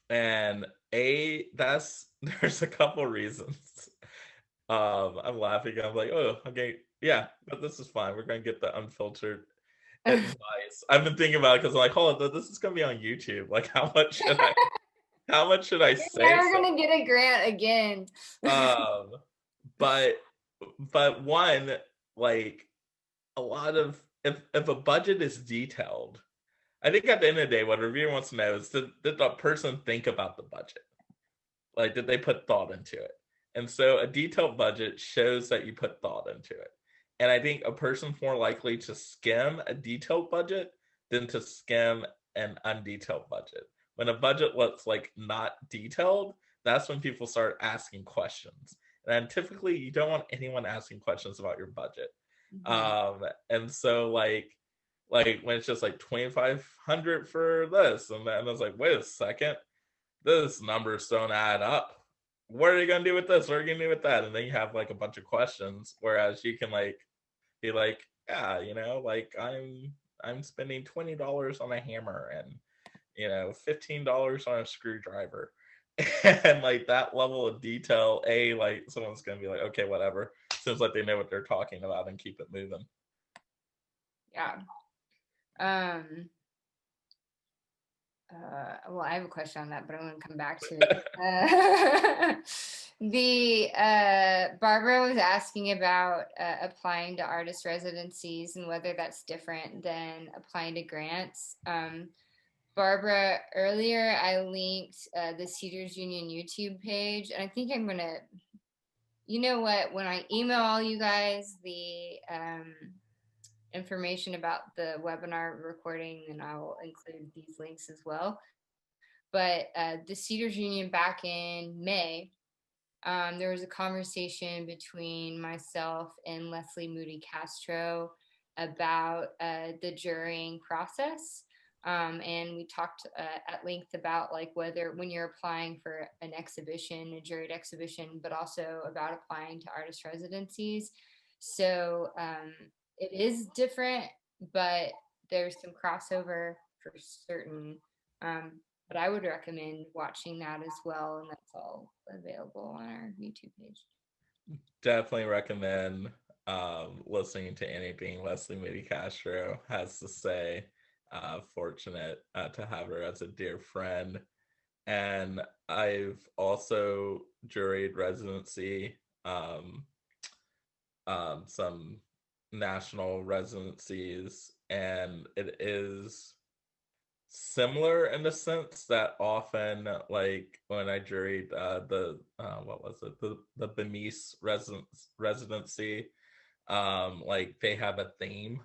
And there's a couple reasons. I'm laughing. I'm like, oh, okay, yeah, but this is fine. We're gonna get the unfiltered advice. I've been thinking about it because I'm like, hold on, this is gonna be on YouTube. Like, how much should I You're say? never So, gonna get a grant again. um, but one, like, a lot of, if a budget is detailed, I think at the end of the day, what a reviewer wants to know is, did the person think about the budget? Like, did they put thought into it? And so a detailed budget shows that you put thought into it. And I think a person's more likely to skim a detailed budget than to skim an undetailed budget. When a budget looks like not detailed, that's when people start asking questions. And typically, you don't want anyone asking questions about your budget. Mhm. And so, like when it's just like 2,500 for this, and then I was like, wait a second, this numbers don't add up. What are you gonna do with this? What are you gonna do with that? And then you have like a bunch of questions. Whereas you can like be like, yeah, like I'm spending $20 on a hammer and $15 on a screwdriver. And like that level of detail, like someone's gonna be like, okay, whatever. Seems like they know what they're talking about and keep it moving. Yeah. Um, well, I have a question on that, but I'm going to come back to it. The Barbara was asking about applying to artist residencies and whether that's different than applying to grants. Barbara, earlier I linked the Cedars Union YouTube page, and I think I'm going to, you know what, when I email all you guys the information about the webinar recording, and I'll include these links as well. But the Cedars Union back in May, there was a conversation between myself and Leslie Moody Castro about the jurying process. And we talked at length about like whether when you're applying for an exhibition, a juried exhibition, but also about applying to artist residencies. So it is different, but there's some crossover for certain. But I would recommend watching that as well, and that's all available on our YouTube page. Definitely recommend listening to anything Leslie Moody Castro has to say. Fortunate to have her as a dear friend. And I've also juried residency, some national residencies, and it is similar in the sense that often, like when I juried the what was it, the Bemis residency, like they have a theme.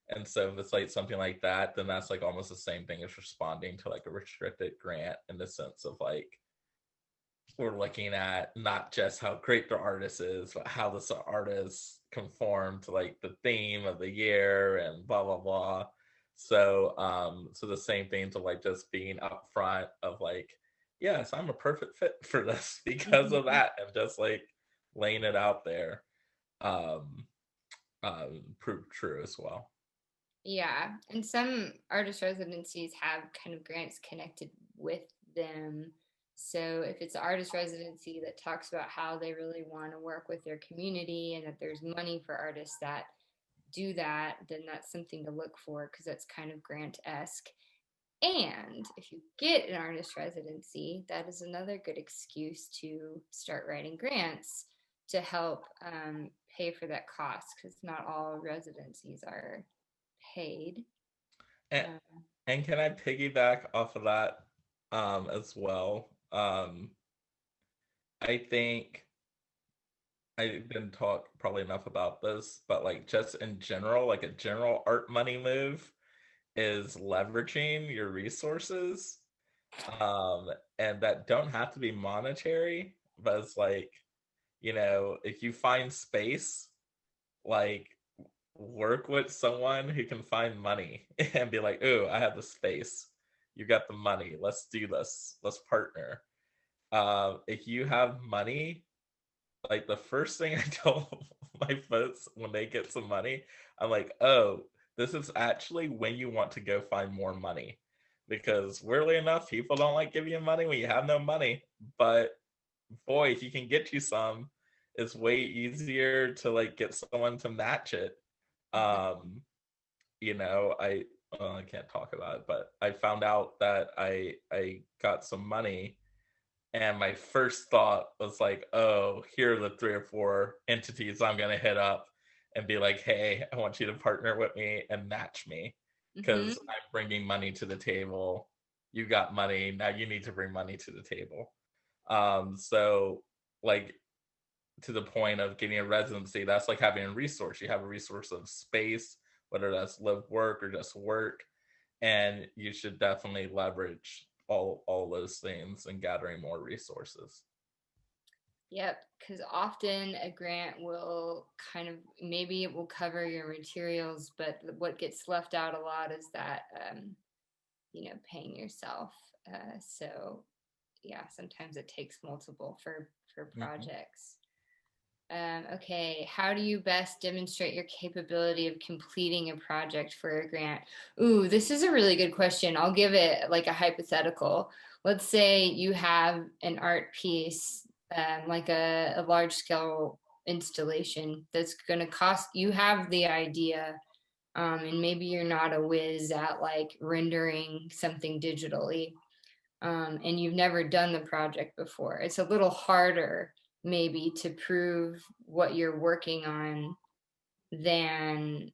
And so if it's like something like that, then that's like almost the same thing as responding to like a restricted grant, in the sense of like we're looking at not just how great the artist is, but how does the artist conform to like the theme of the year and blah blah blah. So the same things of like just being upfront of like, yes, I'm a perfect fit for this because of Mhm. that, and just like laying it out there, um proved true as well. Yeah, and some artist residencies have kind of grants connected with them. So if it's an artist residency that talks about how they really want to work with their community and that there's money for artists that do that, then that's something to look for because that's kind of grant-esque. And if you get an artist residency, that is another good excuse to start writing grants to help pay for that cost because not all residencies are paid. And, Uh, and can I piggyback off of that as well? I think I didn't talk probably enough about this, but like just in general, like a general art money move is leveraging your resources. And that don't have to be monetary, but it's like, if you find space, like work with someone who can find money and be like, "Ooh, I have the space. You got the money. Let's do this. Let's partner." If you have money, like the first thing I tell my folks when they get some money, I'm like, "Oh, this is actually when you want to go find more money." Because weirdly enough, people don't like giving you money when you have no money. But boy, if you can get you some, it's way easier to like get someone to match it. Um, you know, well, I can't talk about it, but I found out that I got some money, and my first thought was like, oh, here are the 3 or 4 entities I'm gonna hit up and be like, hey, I want you to partner with me and match me Hmm. because I'm bringing money to the table. You got money, now you need to bring money to the table. So like to the point of getting a residency, that's like having a resource. You have a resource of space, whether that's live work or just work, and you should definitely leverage all those things and gathering more resources. Yep, because often a grant will kind of, maybe it will cover your materials, but what gets left out a lot is that, paying yourself. So yeah, sometimes it takes multiple for Mhm. projects. Okay, how do you best demonstrate your capability of completing a project for a grant? Ooh, this is a really good question. I'll give it like a hypothetical. Let's say you have an art piece, like a large scale installation that's going to cost, you have the idea, and maybe you're not a whiz at like rendering something digitally, and you've never done the project before. It's a little harder maybe to prove what you're working on than,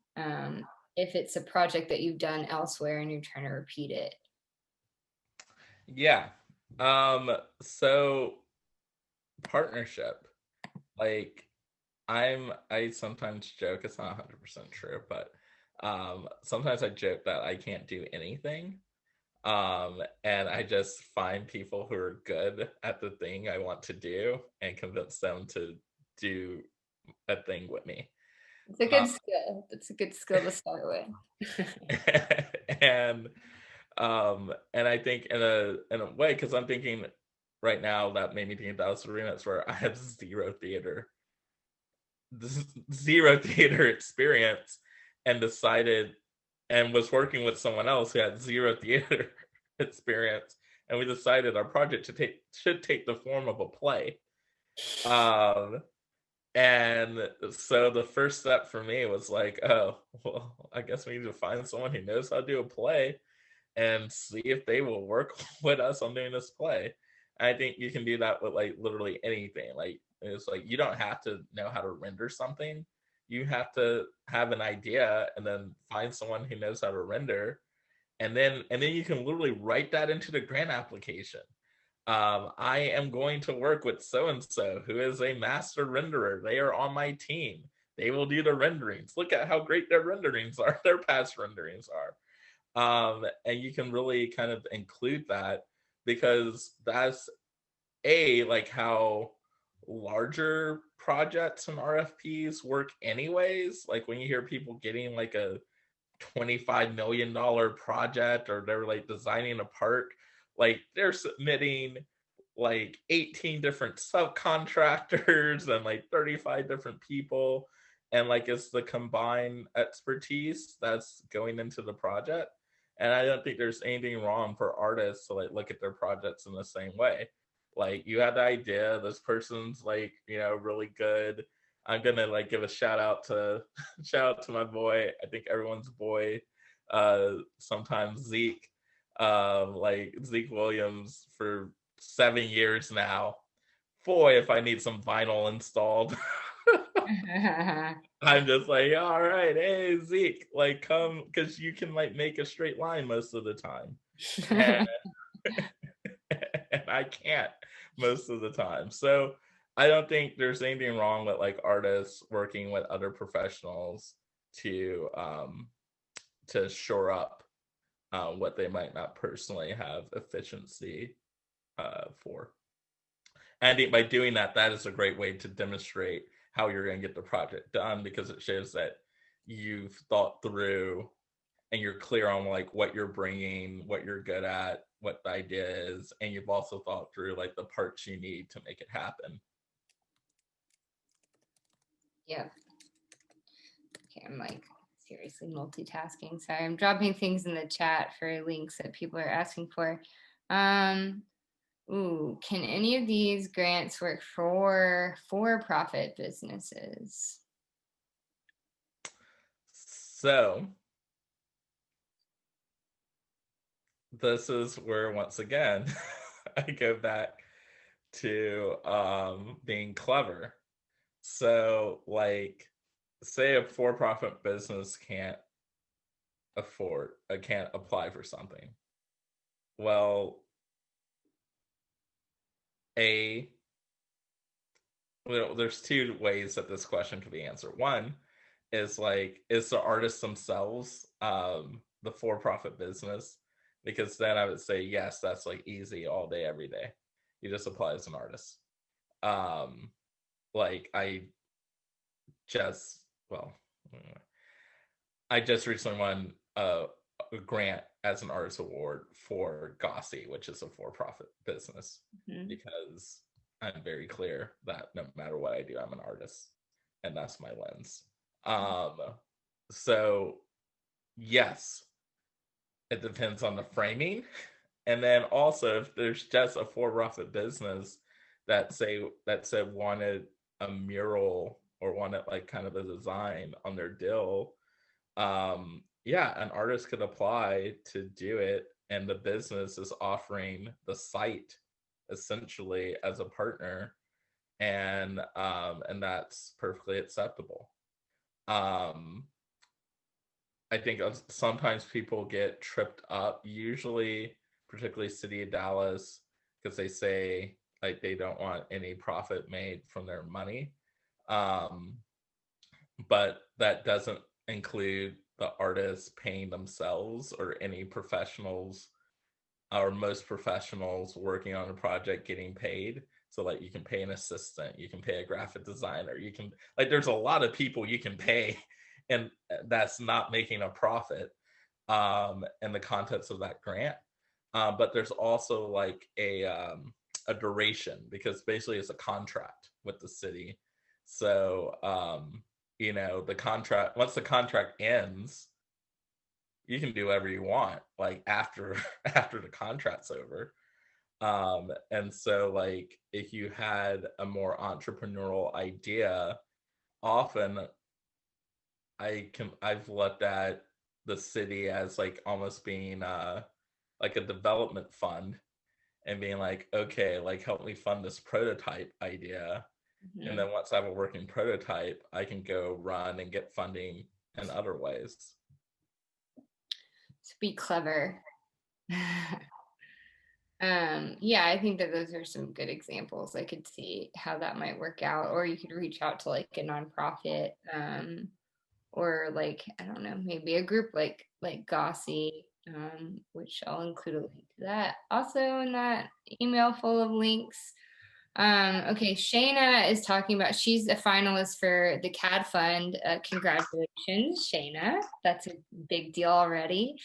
if it's a project that you've done elsewhere and you're trying to repeat it. Yeah. Um, so partnership, like I sometimes joke, it's not 100% true, but sometimes I joke that I can't do anything. And I just find people who are good at the thing I want to do and convince them to do a thing with me. It's a Uh, good skill. It's a good skill to start with. and and I think in a way, because I'm thinking right now that made me think of Dallas Arenas where I have zero theater experience, and decided and was working with someone else who had zero theater experience, and we decided our project should take the form of a play. Um, and so the first step for me was like, oh, well, I guess we need to find someone who knows how to do a play and see if they will work with us on doing this play. And I think you can do that with like literally anything. Like it's like you don't have to know how to render something. You have to have an idea and then find someone who knows how to render, and then you can literally write that into the grant application. I am going to work with so and so who is a master renderer. They are on my team. They will do the renderings. Look at how great their renderings are. Their past renderings are. And you can really kind of include that because that's like how larger projects and RFPs work anyways. Like when you hear people getting like a $25 million project, or they're like designing a park, like they're submitting like 18 different subcontractors and like 35 different people, and like it's the combined expertise that's going into the project. And I don't think there's anything wrong for artists to like look at their projects in the same way. Like you had the idea, this person's like, really good. I'm gonna like give a shout out to shout out to my boy. I think everyone's boy, sometimes Zeke, like Zeke Williams for 7 years now. Boy, if I need some vinyl installed, I'm just like, all right, hey Zeke, like come, because you can like make a straight line most of the time, and, and I can't most of the time. So I don't think there's anything wrong with like artists working with other professionals to shore up what they might not personally have efficiency for. And I think by doing that, that is a great way to demonstrate how you're going to get the project done, because it shows that you've thought through and you're clear on like what you're bringing, what you're good at, what the idea is, and you've also thought through like the parts you need to make it happen. Yeah. Okay, I'm like seriously multitasking. Sorry, I'm dropping things in the chat for links that people are asking for. Um, Ooh, can any of these grants work for-profit businesses? So this is where, once again, I go back to being clever. So, like, say a for-profit business can't apply for something. Well, there's two ways that this question could be answered. One is like, is the artists themselves the for-profit business? Because then I would say yes, that's like easy all day, every day. You just apply as an artist. Like just well, I just recently won a grant as an artist award for Gossy, which is a for-profit business, because I'm very clear that no matter what I do, I'm an artist, and that's my lens. So yes, it depends on the framing. And then also, if there's just a for-profit business that said wanted a mural or wanted like kind of a design on their deal, yeah, an artist could apply to do it, and the business is offering the site essentially as a partner, and that's perfectly acceptable. I think sometimes people get tripped up, usually particularly city of Dallas, because they say like they don't want any profit made from their money. But that doesn't include the artists paying themselves or any professionals, or most professionals working on a project getting paid. So like you can pay an assistant, you can pay a graphic designer, you can, like, there's a lot of people you can pay, and that's not making a profit in the context of that grant. But there's also like a duration, because basically it's a contract with the city. So the contract, once the contract ends, you can do whatever you want, like after after the contract's over. And so like if you had a more entrepreneurial idea, often I've looked at the city as like almost being like a development fund, and being like, okay, like help me fund this prototype idea. And then once I have a working prototype, I can go run and get funding in other ways. To be clever. Yeah, I think that those are some good examples. I could see how that might work out. Or you could reach out to like a nonprofit, or like, I don't know, maybe a group like Gossy, which I'll include a link to that also in that email full of links. Okay, Shayna is talking about, she's a finalist for the CAD Fund. Congratulations, Shayna. That's a big deal already.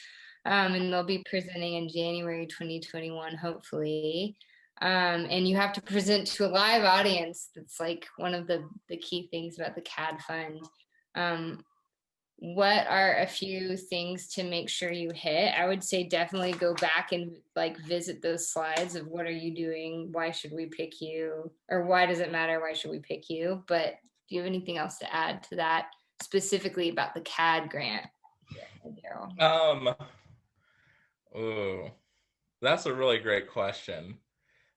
And they'll be presenting in January 2021, hopefully. And you have to present to a live audience. That's like one of the key things about the CAD Fund. What are a few things to make sure you hit? I would say definitely go back and like visit those slides of what are you doing? Why should we pick you? Or why does it matter? Why should we pick you? But do you have anything else to add to that, specifically about the CAD grant, Darryl? Ooh, that's a really great question,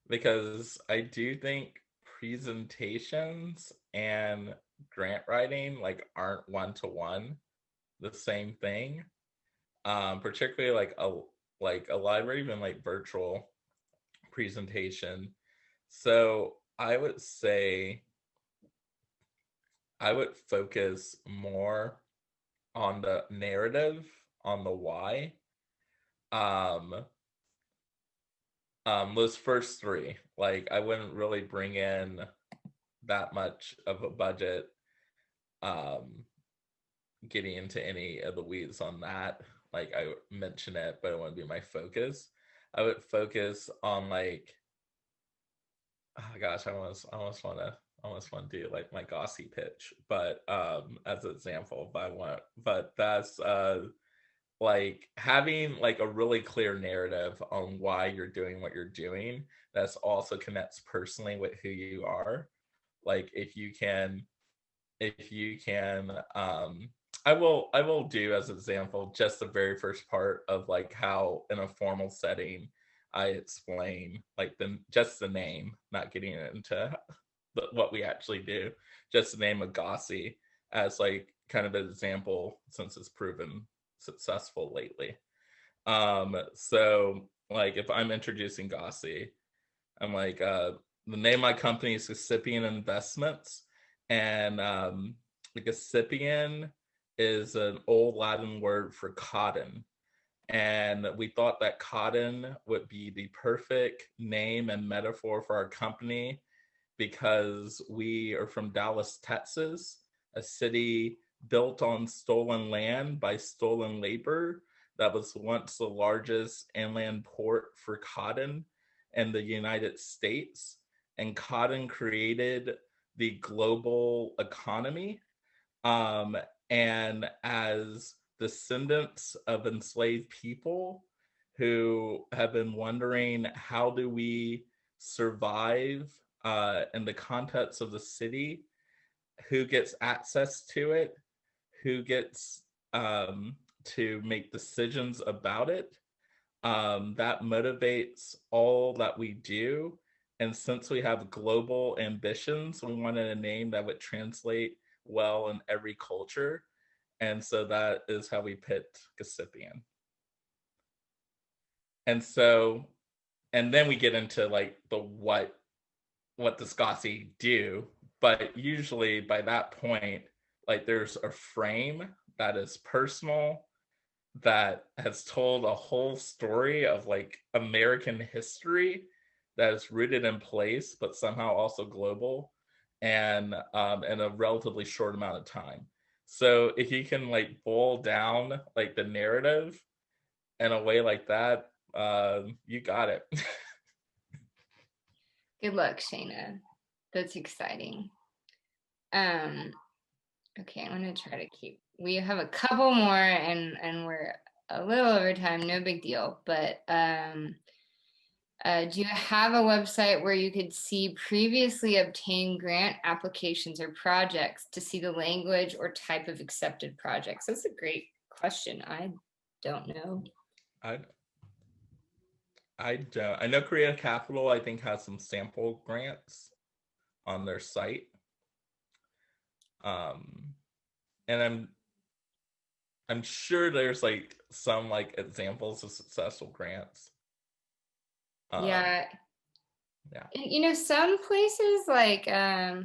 because I do think presentations and grant writing like aren't one-to-one the same thing. Particularly like a library, even like virtual presentation. So I would say I would focus more on the narrative, on the why. Um, those first three, like I wouldn't really bring in that much of a budget, getting into any of the weeds on that. Like I mention it, but it wouldn't be my focus. I would focus on like, oh gosh, I almost want to do like my Gossy pitch, but as an example, but that's like having like a really clear narrative on why you're doing what you're doing that's also connects personally with who you are. Like if you can I will do as an example just the very first part of like how in a formal setting I explain like just the name, not getting into what we actually do, just the name of Gossy as like kind of an example since it's proven successful lately. So like if I'm introducing Gossy, I'm like, the name of my company is Gossypion Investments, and the Gossypion is an old Latin word for cotton. And we thought that cotton would be the perfect name and metaphor for our company because we are from Dallas, Texas, a city built on stolen land by stolen labor that was once the largest inland port for cotton in the United States. And cotton created the global economy. Um, and as descendants of enslaved people who have been wondering how do we survive in the context of the city, who gets access to it, who gets to make decisions about it, that motivates all that we do. And since we have global ambitions, we wanted a name that would translate well in every culture. And so that is how we picked Gossypion. And so, and then we get into like the what does Gossy do? But usually by that point, like there's a frame that is personal, that has told a whole story of like American history that is rooted in place, but somehow also global, and in a relatively short amount of time. So if you can like boil down like the narrative in a way like that, you got it. Good luck, Shayna. That's exciting. Okay, I'm gonna try to keep. We have a couple more, and we're a little over time. No big deal. But do you have a website where you could see previously obtained grant applications or projects to see the language or type of accepted projects? That's a great question. I don't know. I I don't. I know Korea Capital, I think, has some sample grants on their site. Um, and I'm sure there's like some like examples of successful grants. Yeah. Yeah. And, some places like I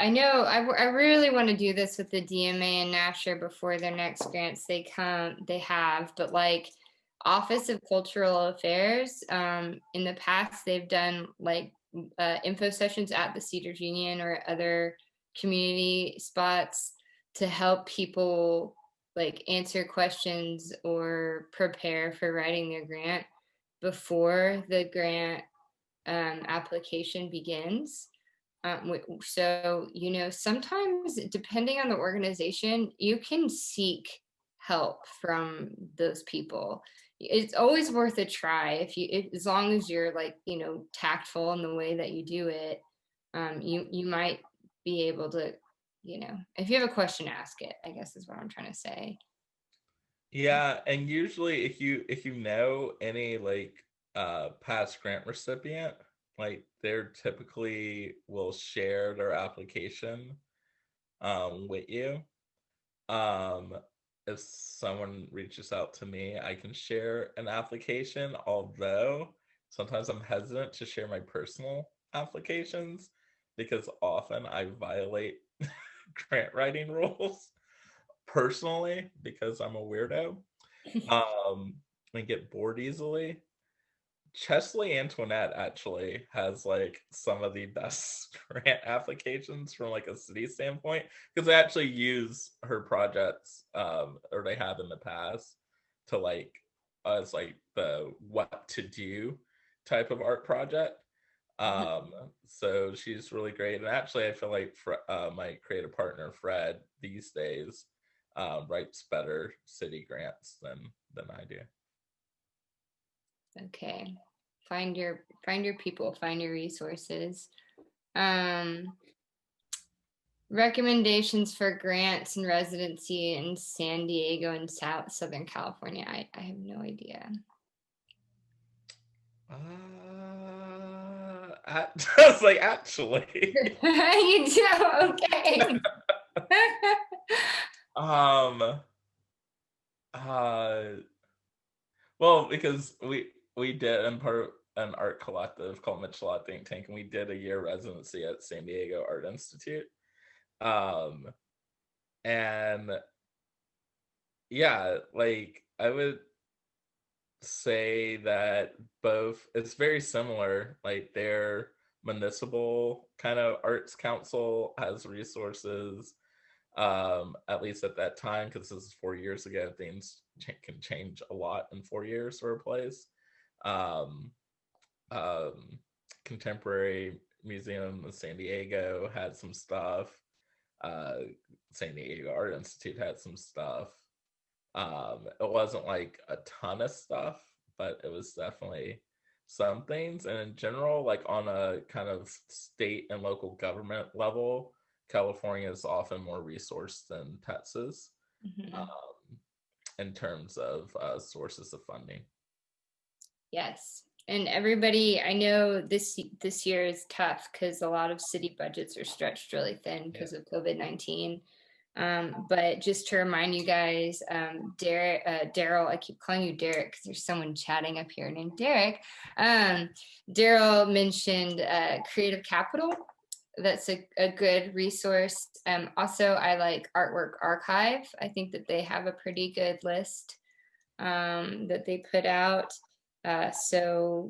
know I really want to do this with the DMA and Nasher before their next grants they have, but like Office of Cultural Affairs, in the past they've done like info sessions at the Cedars Union or other community spots to help people like answer questions or prepare for writing their grant before the grant application begins. So, sometimes depending on the organization, you can seek help from those people. It's always worth a try as long as you're like, tactful in the way that you do it. You might be able to, if you have a question, ask it, I guess is what I'm trying to say. Yeah, and usually if you know any like past grant recipient, like they're typically will share their application with you. Um if someone reaches out to me, I can share an application, although sometimes I'm hesitant to share my personal applications because often I violate grant writing rules personally because I'm a weirdo, and get bored easily. Chesley Antoinette actually has like some of the best grant applications from like a city standpoint because they actually use her projects, or they have in the past, to like as like the what to do type of art project. So she's really great, and actually I feel like my creative partner Fred these days writes better city grants than I do. Okay. Find your people, find your resources. Recommendations for grants and residency in San Diego and Southern California. I have no idea. I was like, actually. You do? Okay. Well, because we did, I'm part of an art collective called Mitchell Think Tank, and we did a year residency at San Diego Art Institute. And yeah, like I would say that both, it's very similar. Like their municipal kind of arts council has resources, at least at that time, because this is 4 years ago. Things can change a lot in 4 years for a place. um, um, Contemporary Museum of San Diego had some stuff. uh, San Diego Art Institute had some stuff. It wasn't like a ton of stuff, but it was definitely some things. And in general, like on a kind of state and local government level, California is often more resourced than Texas, Mhm. in terms of sources of funding. Yes. And everybody, I know this year is tough because a lot of city budgets are stretched really thin because of COVID-19. But just to remind you guys, Darryl, I keep calling you Derek because there's someone chatting up here named Derek. Darryl mentioned Creative Capital. That's a good resource. Also, I like Artwork Archive. I think that they have a pretty good list that they put out. So,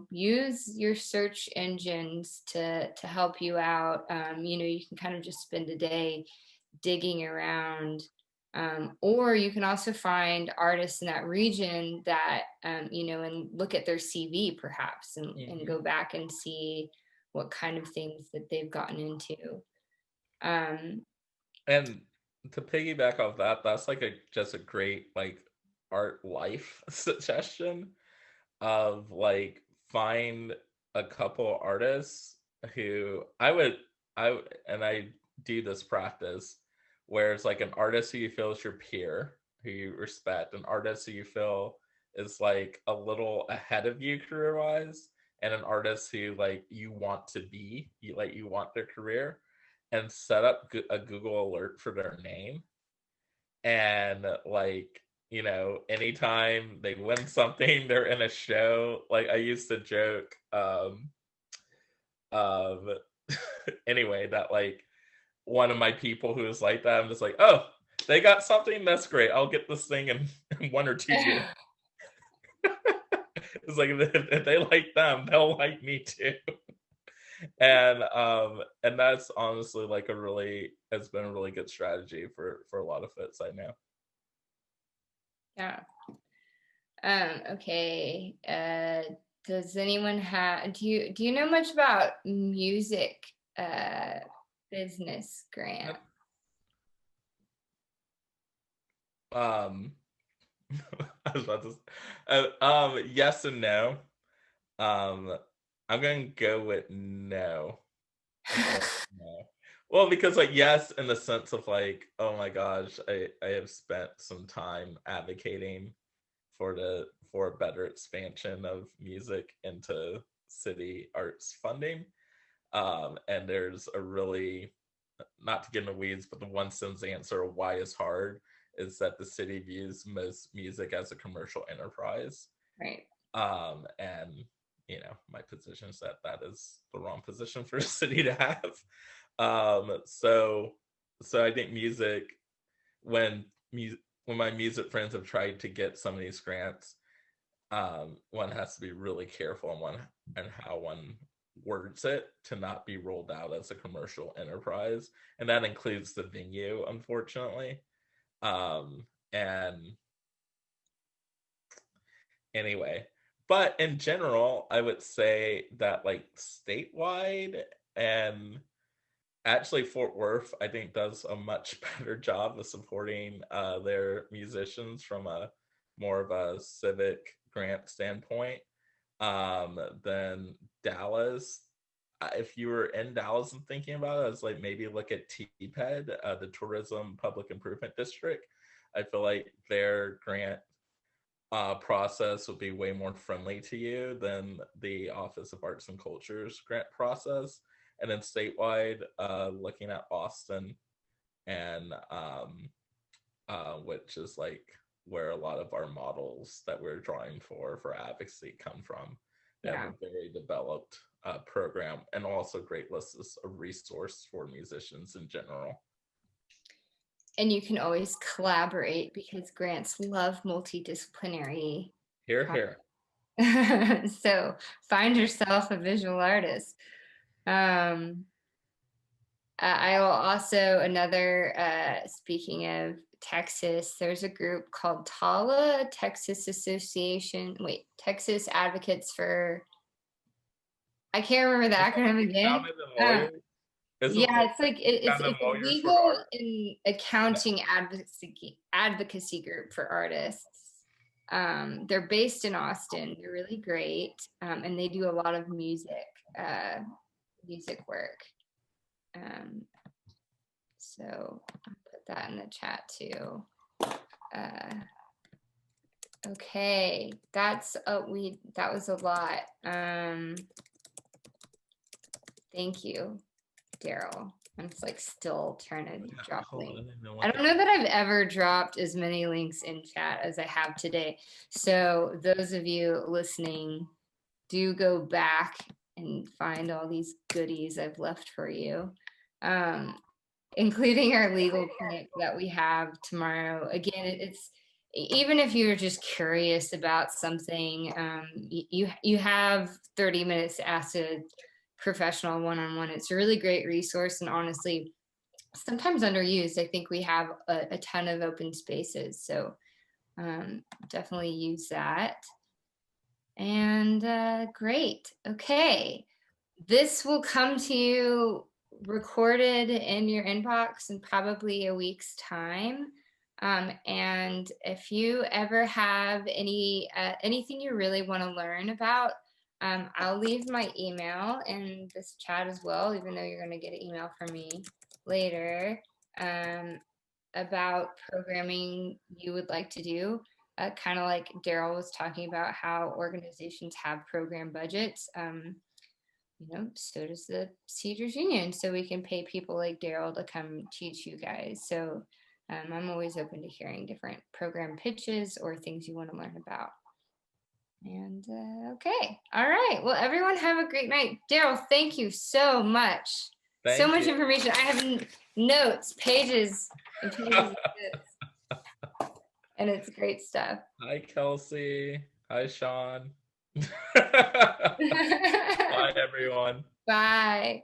use your search engines to help you out. You can kind of just spend a day digging around. Or you can also find artists in that region that, and look at their CV perhaps and go back and see what kind of things that they've gotten into. And to piggyback off that, that's like just a great like art life suggestion of like find a couple artists who I do this practice where it's like an artist who you feel is your peer, who you respect, an artist who you feel is like a little ahead of you career wise, and an artist who like you want to be, you want their career, and set up a Google alert for their name. And like, anytime they win something, they're in a show. Like I used to joke, um anyway, that like one of my people who is like that, I'm just like, oh, they got something, that's great, I'll get this thing in 1 or 2 years. It's like if they like them, they'll like me too. And that's honestly like it's been a really good strategy for a lot of folks I know. Yeah. Okay. Does anyone do you know much about music business grant? I was about to yes and no. I'm going to go with no. No. Well, because like yes, in the sense of like, oh my gosh, I have spent some time advocating for a better expansion of music into city arts funding. And there's a really, not to get in the weeds, but the one sentence answer of why it's hard is that the city views most music as a commercial enterprise. Right. And my position is that is the wrong position for a city to have. So I think music, when my music friends have tried to get some of these grants, one has to be really careful on how one words it to not be rolled out as a commercial enterprise, and that includes the venue, unfortunately. And anyway, but in general, I would say that like statewide and Actually, Fort Worth, I think, does a much better job of supporting their musicians from a more of a civic grant standpoint than Dallas. If you were in Dallas and thinking about it, I was like, maybe look at TPED, the Tourism Public Improvement District. I feel like their grant process would be way more friendly to you than the Office of Arts and Culture's grant process. And then statewide, looking at Austin, and which is like where a lot of our models that we're drawing for advocacy come from. They have Yeah. a very developed program, and also great lists of resource for musicians in general. And you can always collaborate because grants love multidisciplinary. Here, here. So find yourself a visual artist. I will also, speaking of Texas, there's a group called TALA, Texas Advocates for, I can't remember the acronym again. Yeah, it's like it's a legal and accounting advocacy group for artists. They're based in Austin. They're really great, and they do a lot of music work. So I'll put that in the chat too. Okay, that was a lot. Thank you, Darryl. I'm just like still trying to drop links. I don't know that I've ever dropped as many links in chat as I have today. So those of you listening, do go back and find all these goodies I've left for you, including our legal clinic that we have tomorrow. Again, it's even if you're just curious about something, you have 30 minutes to ask a professional one-on-one. It's a really great resource, and honestly, sometimes underused. I think we have a ton of open spaces, so definitely use that. And great. Okay, this will come to you recorded in your inbox in probably a week's time. And if you ever have anything you really want to learn about, I'll leave my email in this chat as well, even though you're going to get an email from me later about programming you would like to do. Kind of like Darryl was talking about how organizations have program budgets. So does the Teachers Union. So we can pay people like Darryl to come teach you guys. So I'm always open to hearing different program pitches or things you want to learn about. And okay. All right. Well, everyone have a great night. Darryl, thank you so much. So much information. I have notes, pages and pages of this. And it's great stuff. Hi, Kelsey. Hi, Sean. Bye, everyone. Bye.